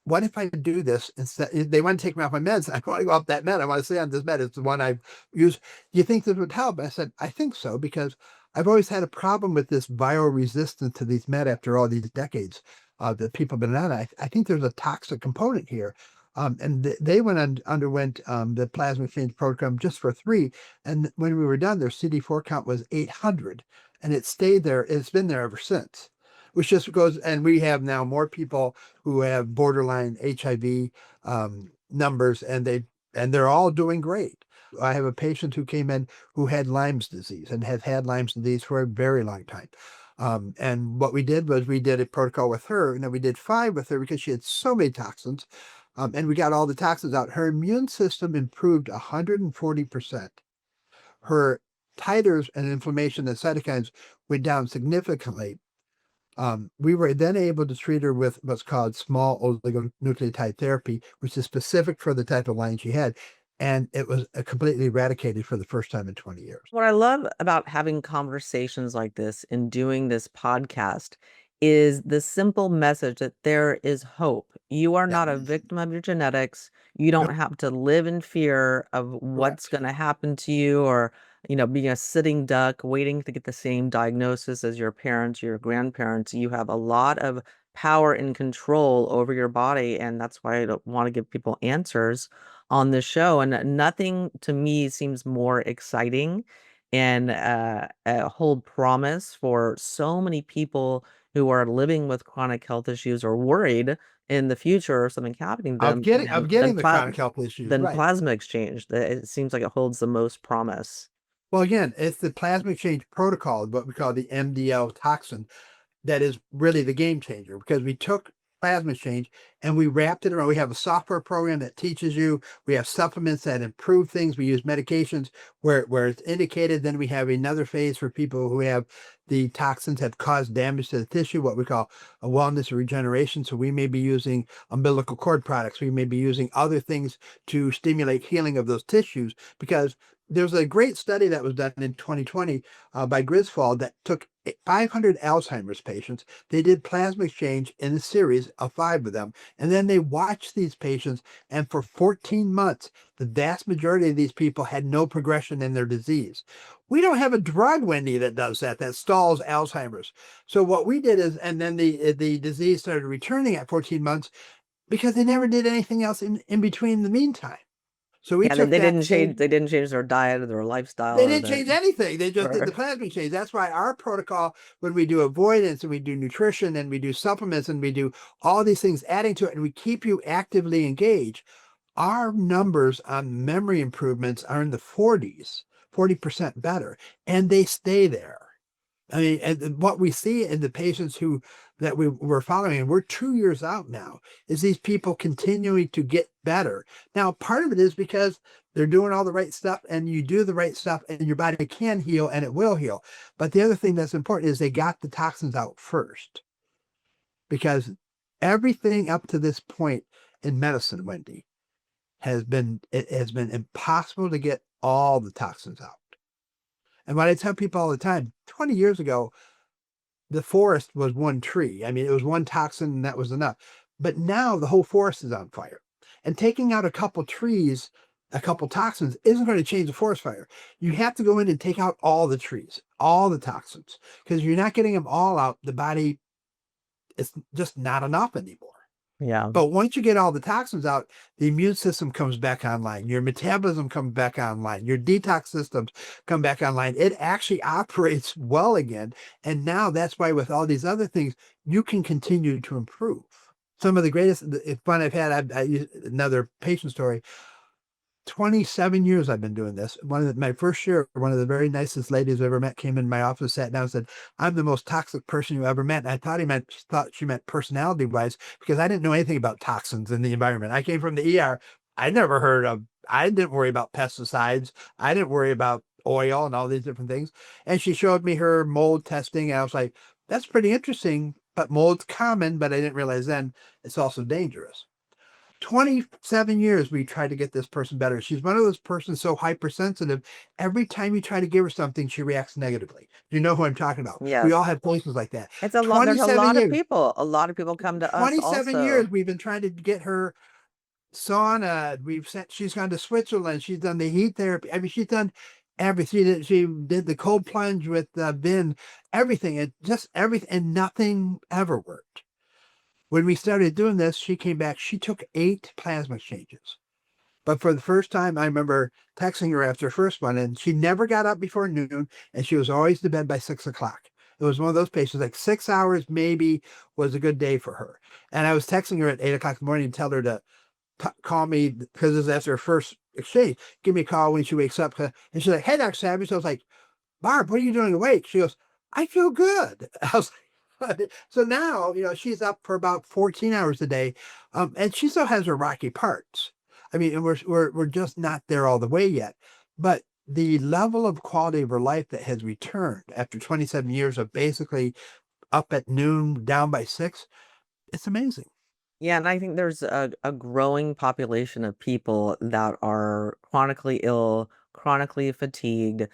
what if I do this instead? They want to take me off my meds. I want to go off that med. I want to stay on this med. It's the one I've used. Do you think this would help? I said, I think so, because I've always had a problem with this bioresistance to these med after all these decades that people have been on. I think there's a toxic component here. And they underwent the plasma exchange program just for 3. And when we were done, their CD4 count was 800. And it stayed there. It's been there ever since, which just goes, and we have now more people who have borderline HIV numbers, and they're all doing great. I have a patient who came in who had Lyme's disease and has had Lyme's disease for a very long time. And what we did was we did a protocol with her, and then we did 5 with her because she had so many toxins. And we got all the toxins out. Her immune system improved 140%. Her titers and inflammation and cytokines went down significantly. We were then able to treat her with what's called small oligonucleotide therapy, which is specific for the type of Lyme she had. And it was completely eradicated for the first time in 20 years. What I love about having conversations like this and doing this podcast is the simple message that there is hope. You are Yeah. not a victim of your genetics. You don't have to live in fear of what's Correct. going to happen to you, or, being a sitting duck waiting to get the same diagnosis as your parents, your grandparents. You have a lot of power and control over your body. And that's why I don't want to give people answers on this show. And nothing to me seems more exciting and hold promise for so many people who are living with chronic health issues or worried in the future of something happening to Of them getting the chronic health issues, than right? plasma exchange. It seems like it holds the most promise. Well, again, it's the plasma exchange protocol, what we call the MDL toxin, that is really the game changer, because we took plasma exchange and we wrapped it around. We have a software program that teaches you. We have supplements that improve things. We use medications where it's indicated. Then we have another phase for people who have the toxins have caused damage to the tissue, what we call a wellness or regeneration. So we may be using umbilical cord products. We may be using other things to stimulate healing of those tissues, because there's a great study that was done in 2020 by Griswold that took 500 Alzheimer's patients. They did plasma exchange in a series of 5 of them, and then they watched these patients, and for 14 months, the vast majority of these people had no progression in their disease. We don't have a drug, Wendy, that does that stalls Alzheimer's. So what we did is, and then the disease started returning at 14 months because they never did anything else in between the meantime. So we Yeah, they, took they that didn't same. change. They didn't change their diet or their lifestyle They or didn't change anything. They just did the or plasma change. That's why our protocol, when we do avoidance and we do nutrition and we do supplements and we do all these things adding to it, and we keep you actively engaged, our numbers on memory improvements are in the 40s, 40% better, and they stay there. I mean, and what we see in the patients that we were following, and we're 2 years out now, is these people continuing to get better. Now, part of it is because they're doing all the right stuff, and you do the right stuff, and your body can heal, and it will heal. But the other thing that's important is they got the toxins out first, because everything up to this point in medicine, Wendy, it has been impossible to get all the toxins out. And what I tell people all the time, 20 years ago, the forest was one tree. I mean, it was one toxin and that was enough. But now the whole forest is on fire. And taking out a couple trees, a couple toxins isn't going to change the forest fire. You have to go in and take out all the trees, all the toxins, because you're not getting them all out. The body is just not enough anymore. Yeah. But once you get all the toxins out, the immune system comes back online. Your metabolism comes back online. Your detox systems come back online. It actually operates well again. And now that's why with all these other things, you can continue to improve. Some of the greatest fun I've had, I use another patient story. 27 years I've been doing this. My first year, one of the very nicest ladies I ever met came in my office, sat down and said, "I'm the most toxic person you ever met." And I thought she meant personality wise, because I didn't know anything about toxins in the environment. I came from the ER. I didn't worry about pesticides. I didn't worry about oil and all these different things. And she showed me her mold testing. And I was like, that's pretty interesting, but mold's common, but I didn't realize then it's also dangerous. 27 years we tried to get this person better. She's one of those persons so hypersensitive. Every time you try to give her something, she reacts negatively. You know who I'm talking about. We all Yes. have patients like that. It's a lot. There's a 27 lot of years. people. A lot of people come to us 27 years also. we've been trying to get her sauna. She's gone to Switzerland. She's done the heat therapy. I mean, she's done everything. She did the cold plunge with Vin, everything. It just everything, and nothing ever worked. When we started doing this, she came back. She took 8 plasma exchanges. But for the first time, I remember texting her after the first one, and she never got up before noon, and she was always to bed by 6 o'clock. It was one of those patients, like 6 hours maybe was a good day for her. And I was texting her at 8 o'clock in the morning and tell her to call me, because it was after her first exchange. Give me a call when she wakes up. And she's like, "Hey, Dr. Savage." I was like, "Barb, what are you doing awake?" She goes, "I feel good." I was like, so now, she's up for about 14 hours a day. And she still has her rocky parts. I mean, and we're just not there all the way yet. But the level of quality of her life that has returned after 27 years of basically up at noon, down by 6, it's amazing. Yeah, and I think there's a growing population of people that are chronically ill, chronically fatigued,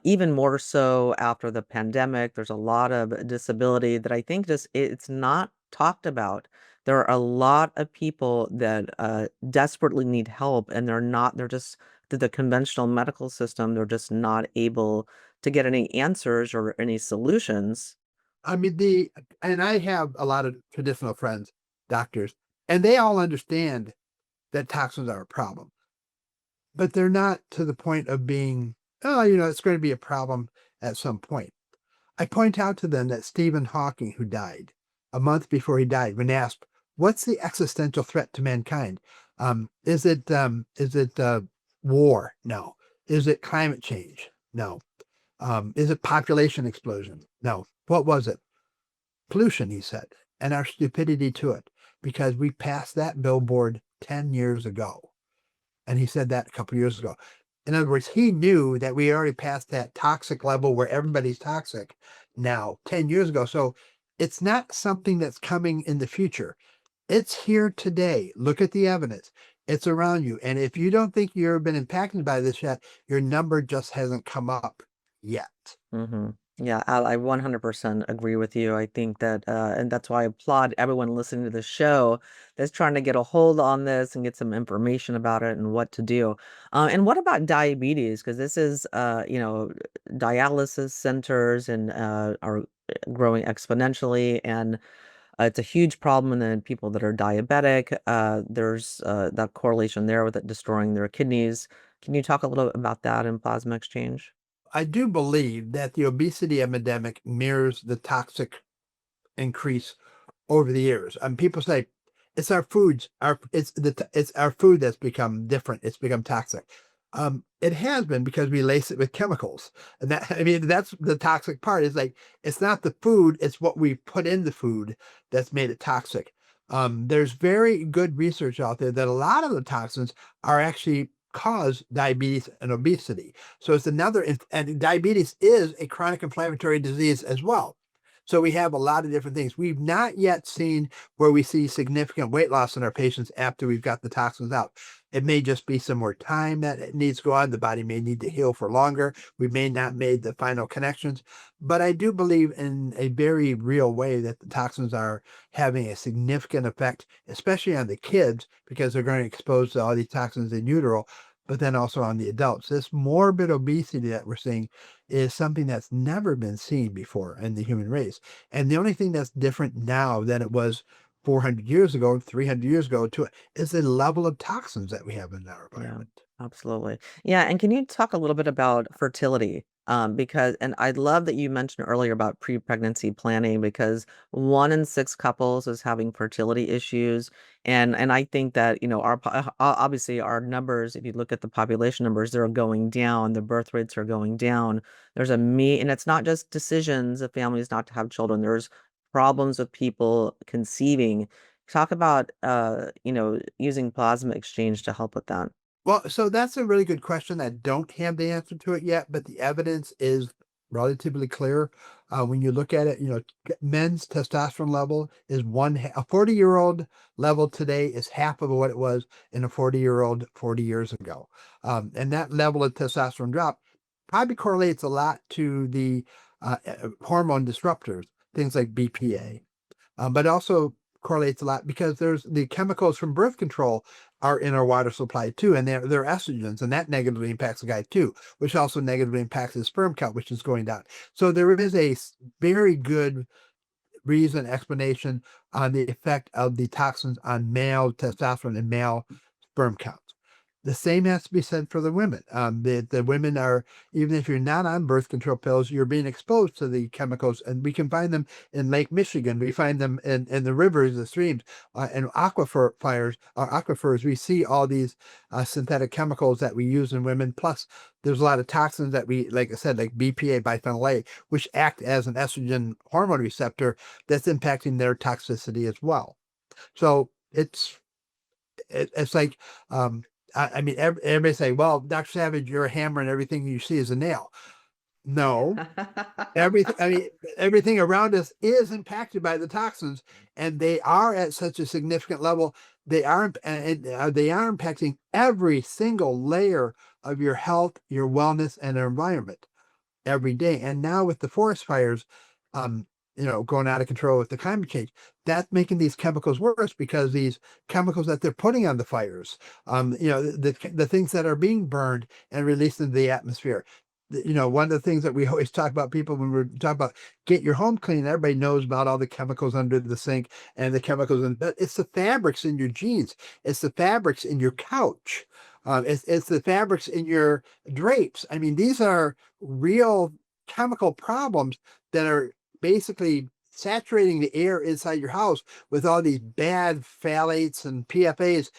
even more so after the pandemic. There's a lot of disability that I think just it's not talked about. There are a lot of people that desperately need help, and they're just through the conventional medical system, they're just not able to get any answers or any solutions. I mean, and I have a lot of traditional friends, doctors, and they all understand that toxins are a problem, but they're not to the point of being, oh, it's going to be a problem at some point. I point out to them that Stephen Hawking, who died a month before he died, when asked, "What's the existential threat to mankind? Is it war? No. Is it climate change? No. Is it population explosion? No. What was it? Pollution," he said, "and our stupidity to it, because we passed that billboard 10 years ago." And he said that a couple of years ago. In other words, he knew that we already passed that toxic level where everybody's toxic now 10 years ago. So it's not something that's coming in the future. It's here today. Look at the evidence. It's around you. And if you don't think you've been impacted by this yet, your number just hasn't come up yet. Hmm. Yeah, I 100% agree with you. I think that, and that's why I applaud everyone listening to the show that's trying to get a hold on this and get some information about it and what to do. And what about diabetes? Because this is, dialysis centers and are growing exponentially, and it's a huge problem in the people that are diabetic. There's that correlation there with it destroying their kidneys. Can you talk a little bit about that in plasma exchange? I do believe that the obesity epidemic mirrors the toxic increase over the years. And people say it's our foods, it's our food that's become different. It's become toxic. It has been because we lace it with chemicals. And that's the toxic part is like, it's not the food, it's what we put in the food that's made it toxic. There's very good research out there that a lot of the toxins are actually cause diabetes and obesity. So it's and diabetes is a chronic inflammatory disease as well. So we have a lot of different things. We've not yet seen where we see significant weight loss in our patients after we've got the toxins out. It may just be some more time that it needs to go on. The body may need to heal for longer. We may not made the final connections, but I do believe in a very real way that the toxins are having a significant effect, especially on the kids, because they're going to expose to all these toxins in utero, but then also on the adults. This morbid obesity that we're seeing is something that's never been seen before in the human race. And the only thing that's different now than it was 400 years ago, 300 years ago, is the level of toxins that we have in our Yeah, environment. absolutely. Yeah, and can you talk a little bit about fertility? Because, and I love that you mentioned earlier about pre-pregnancy planning because 1 in 6 couples is having fertility issues, and I think that obviously our numbers, if you look at the population numbers, they're going down, the birth rates are going down. And it's not just decisions of families not to have children. There's problems with people conceiving. Talk about using plasma exchange to help with that. Well, so that's a really good question. I don't have the answer to it yet, but the evidence is relatively clear. When you look at it, men's testosterone level is a 40-year-old level today is half of what it was in a 40-year-old 40 years ago. And that level of testosterone drop probably correlates a lot to the hormone disruptors, things like BPA. But also correlates a lot because there's the chemicals from birth control are in our water supply too, and they're estrogens, and that negatively impacts the guy too, which also negatively impacts his sperm count, which is going down. So there is a very good reason explanation on the effect of the toxins on male testosterone and male sperm counts. The same has to be said for the women. The women are, even if you're not on birth control pills, you're being exposed to the chemicals, and we can find them in Lake Michigan. We find them in the rivers, the streams, and aquifers. We see all these synthetic chemicals that we use in women. Plus, there's a lot of toxins that we, like I said, like BPA, bisphenol A, which act as an estrogen hormone receptor that's impacting their toxicity as well. So it's like, everybody say, well, Dr. Savage, you're a hammer and everything you see is a nail. No, everything around us is impacted by the toxins, and they are at such a significant level. They are impacting every single layer of your health, your wellness, and your environment every day. And now with the forest fires, um, going out of control with the climate change, that's making these chemicals worse because these chemicals that they're putting on the fires, the things that are being burned and released into the atmosphere. One of the things that we always talk about people when we're talking about get your home clean, everybody knows about all the chemicals under the sink and the chemicals but it's the fabrics in your jeans. It's the fabrics in your couch. It's the fabrics in your drapes. I mean, these are real chemical problems that are basically saturating the air inside your house with all these bad phthalates and PFAs.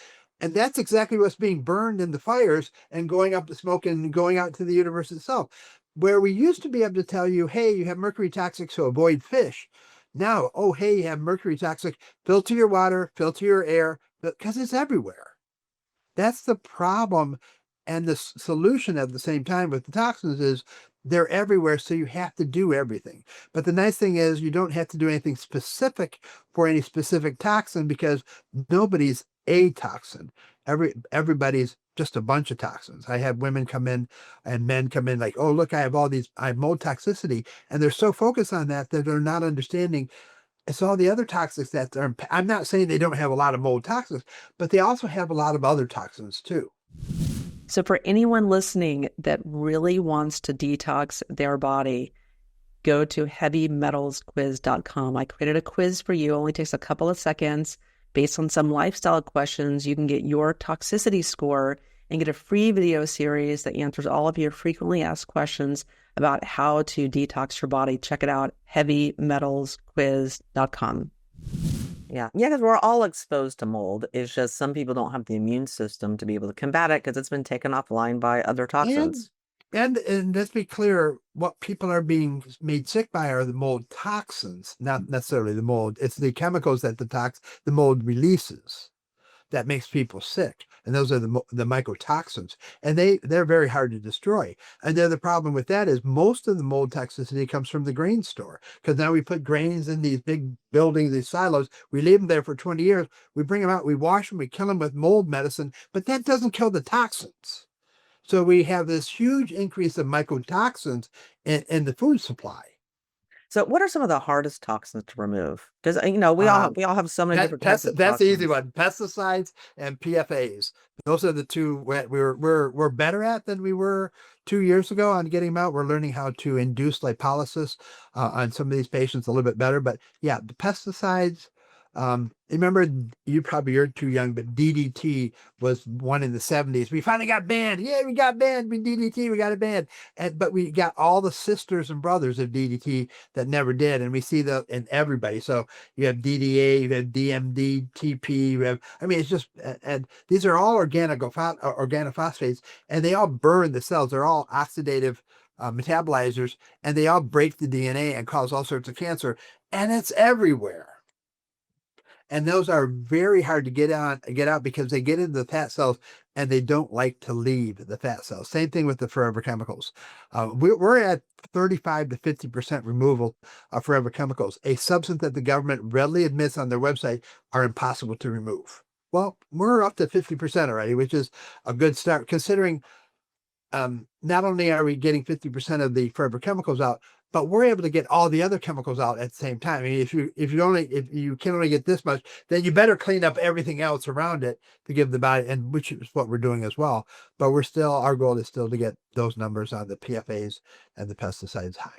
And that's exactly what's being burned in the fires and going up the smoke and going out to the universe itself. Where we used to be able to tell you, hey, you have mercury toxic, so avoid fish. Now, oh, hey, you have mercury toxic, filter your water, filter your air, because it's everywhere. That's the problem. And the solution at the same time with the toxins is they're everywhere, so you have to do everything. But the nice thing is you don't have to do anything specific for any specific toxin because nobody's a toxin. Everybody's just a bunch of toxins. I have women come in and men come in like, oh, look, I have mold toxicity. And they're so focused on that they're not understanding it's all the other toxics that are, I'm not saying they don't have a lot of mold toxins, but they also have a lot of other toxins too. So for anyone listening that really wants to detox their body, go to heavymetalsquiz.com. I created a quiz for you. It only takes a couple of seconds. Based on some lifestyle questions, you can get your toxicity score and get a free video series that answers all of your frequently asked questions about how to detox your body. Check it out, heavymetalsquiz.com. Yeah. Yeah, because we're all exposed to mold. It's just some people don't have the immune system to be able to combat it because it's been taken offline by other And toxins. and let's be clear, what people are being made sick by are the mold toxins, not necessarily the mold. It's the chemicals that the mold releases that makes people sick. And those are the mycotoxins. And they're very hard to destroy. And the other problem with that is most of the mold toxicity comes from the grain store. Because now we put grains in these big buildings, these silos, we leave them there for 20 years, we bring them out, we wash them, we kill them with mold medicine, but that doesn't kill the toxins. So we have this huge increase of mycotoxins in the food supply. So what are some of the hardest toxins to remove? Because we all have so many different types of That's the easy toxins. one. Pesticides and PFAs. Those are the two we're better at than we were 2 years ago on getting them out. We're learning how to induce lipolysis on some of these patients a little bit better. But yeah, the pesticides. Remember, you're too young, but DDT was one in the 70s. We finally got banned. Yeah, we got banned. We DDT, we got it banned. But we got all the sisters and brothers of DDT that never did, and we see that in everybody. So you have DDA, you have DMD, TP, it's just, and these are all organophosphates, and they all burn the cells. They're all oxidative metabolizers, and they all break the DNA and cause all sorts of cancer, and it's everywhere. And those are very hard to get out because they get into the fat cells and they don't like to leave the fat cells. Same thing with the forever chemicals. We're at 35 to 50% removal of forever chemicals, a substance that the government readily admits on their website are impossible to remove. Well, we're up to 50% already, which is a good start considering not only are we getting 50% of the forever chemicals out, but we're able to get all the other chemicals out at the same time. I mean, if you can only get this much, then you better clean up everything else around it to give the body, and which is what we're doing as well. But our goal is still to get those numbers on the PFAs and the pesticides higher.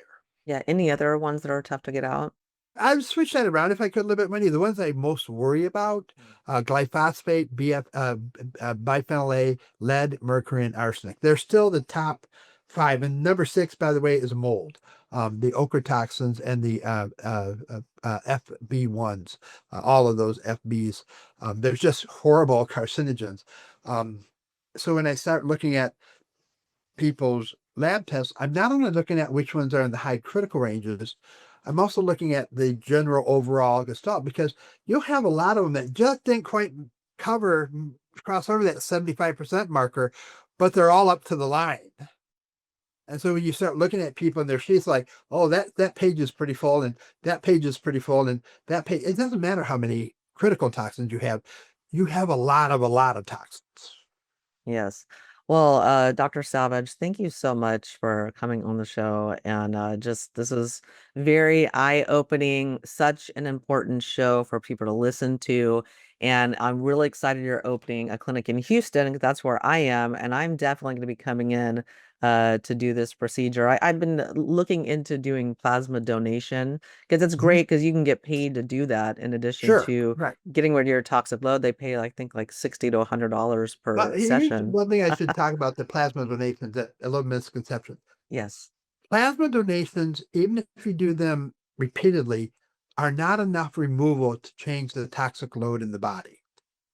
Yeah. Any other ones that are tough to get out? I would switch that around if I could a little bit money. The ones I most worry about, glyphosate, biphenyl A, lead, mercury, and arsenic. They're still the top five. And number six, by the way, is mold. The ochratoxins and the FB1s, all of those FBs. They're just horrible carcinogens. So when I start looking at people's lab tests, I'm not only looking at which ones are in the high critical ranges, I'm also looking at the general overall gestalt because you'll have a lot of them that just didn't quite cross over that 75% marker, but they're all up to the line. And so when you start looking at people and their sheets like, oh, that page is pretty full and that page is pretty full and that page, it doesn't matter how many critical toxins you have. You have a lot of toxins. Yes. Well, Dr. Savage, thank you so much for coming on the show. And this is very eye-opening, such an important show for people to listen to. And I'm really excited you're opening a clinic in Houston because that's where I am. And I'm definitely going to be coming in to do this procedure. I've been looking into doing plasma donation because it's great because you can get paid to do that in addition Sure, to right. getting rid of your toxic load. They pay, I think, like $60 to $100 But per here's session. one thing I should talk about the plasma donations, that a little misconception. Yes. Plasma donations, even if you do them repeatedly, are not enough removal to change the toxic load in the body.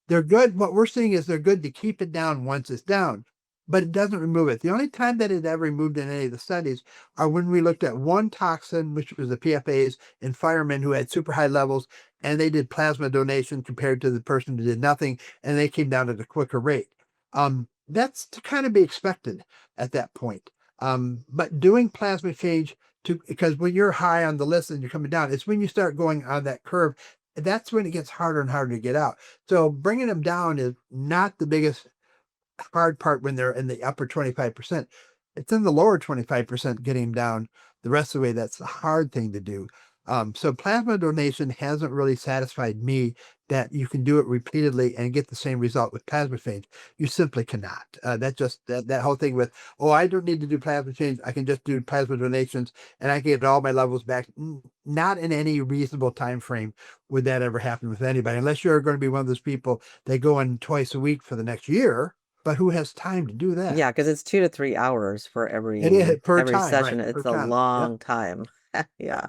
They're good. What we're seeing is they're good to keep it down once it's down, but it doesn't remove it. The only time that it ever removed in any of the studies are when we looked at one toxin, which was the PFAs, in firemen who had super high levels, and they did plasma donation compared to the person who did nothing, and they came down at a quicker rate. That's to kind of be expected at that point. But doing plasma change because when you're high on the list and you're coming down, it's when you start going on that curve. That's when it gets harder and harder to get out. So bringing them down is not the biggest hard part when they're in the upper 25%. It's in the lower 25% getting them down the rest of the way. That's the hard thing to do. So plasma donation hasn't really satisfied me that you can do it repeatedly and get the same result with plasma change. You simply cannot. That whole thing with, oh, I don't need to do plasma change. I can just do plasma donations and I can get all my levels back. Not in any reasonable time frame would that ever happen with anybody, unless you're going to be one of those people that go in twice a week for the next year. But who has time to do that? Yeah, because it's 2 to 3 hours for It is per every time, session. right? It's Per a time. Yep. long time. Yeah.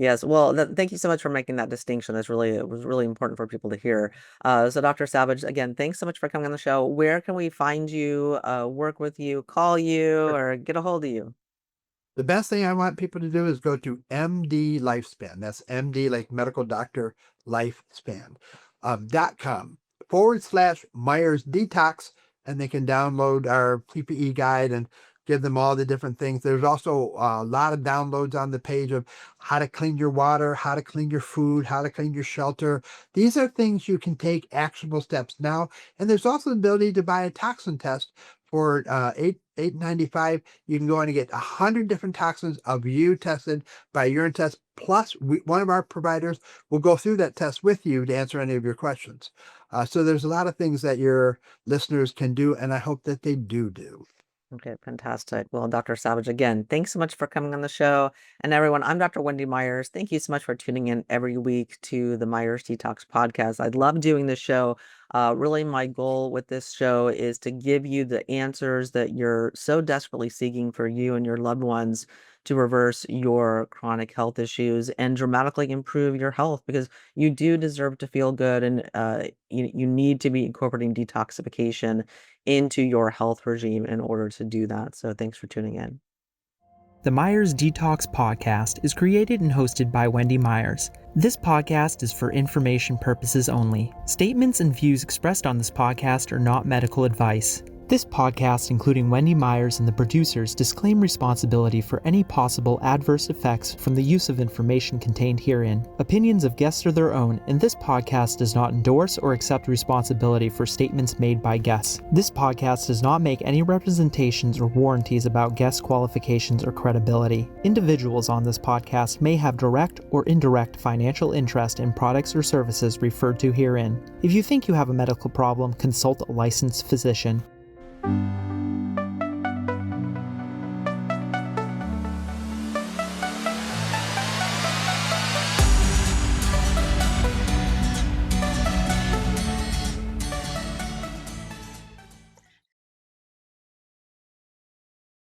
Yes. Well, thank you so much for making that distinction. It was really important for people to hear. So Dr. Savage, again, thanks so much for coming on the show. Where can we find you, work with you, call you, Sure. or get a hold of you? The best thing I want people to do is go to MD Lifespan. That's MD, like medical doctor lifespan, .com/Myers Detox, and they can download our PPE guide and give them all the different things. There's also a lot of downloads on the page of how to clean your water, how to clean your food, how to clean your shelter. These are things you can take actionable steps now. And there's also the ability to buy a toxin test for $8.95. You can go in and get 100 different toxins of you tested by urine test. Plus, one of our providers will go through that test with you to answer any of your questions. So there's a lot of things that your listeners can do, and I hope that they do. Okay, fantastic. Well, Dr. Savage, again, thanks so much for coming on the show. And everyone, I'm Dr. Wendy Myers. Thank you so much for tuning in every week to the Myers Detox podcast. I love doing this show. Really, my goal with this show is to give you the answers that you're so desperately seeking for you and your loved ones to reverse your chronic health issues and dramatically improve your health, because you do deserve to feel good, and you need to be incorporating detoxification into your health regime in order to do that. So thanks for tuning in. The Myers Detox podcast is created and hosted by Wendy Myers. This podcast is for information purposes only. Statements and views expressed on this podcast are not medical advice. This podcast, including Wendy Myers and the producers, disclaim responsibility for any possible adverse effects from the use of information contained herein. Opinions of guests are their own, and this podcast does not endorse or accept responsibility for statements made by guests. This podcast does not make any representations or warranties about guest qualifications or credibility. Individuals on this podcast may have direct or indirect financial interest in products or services referred to herein. If you think you have a medical problem, consult a licensed physician.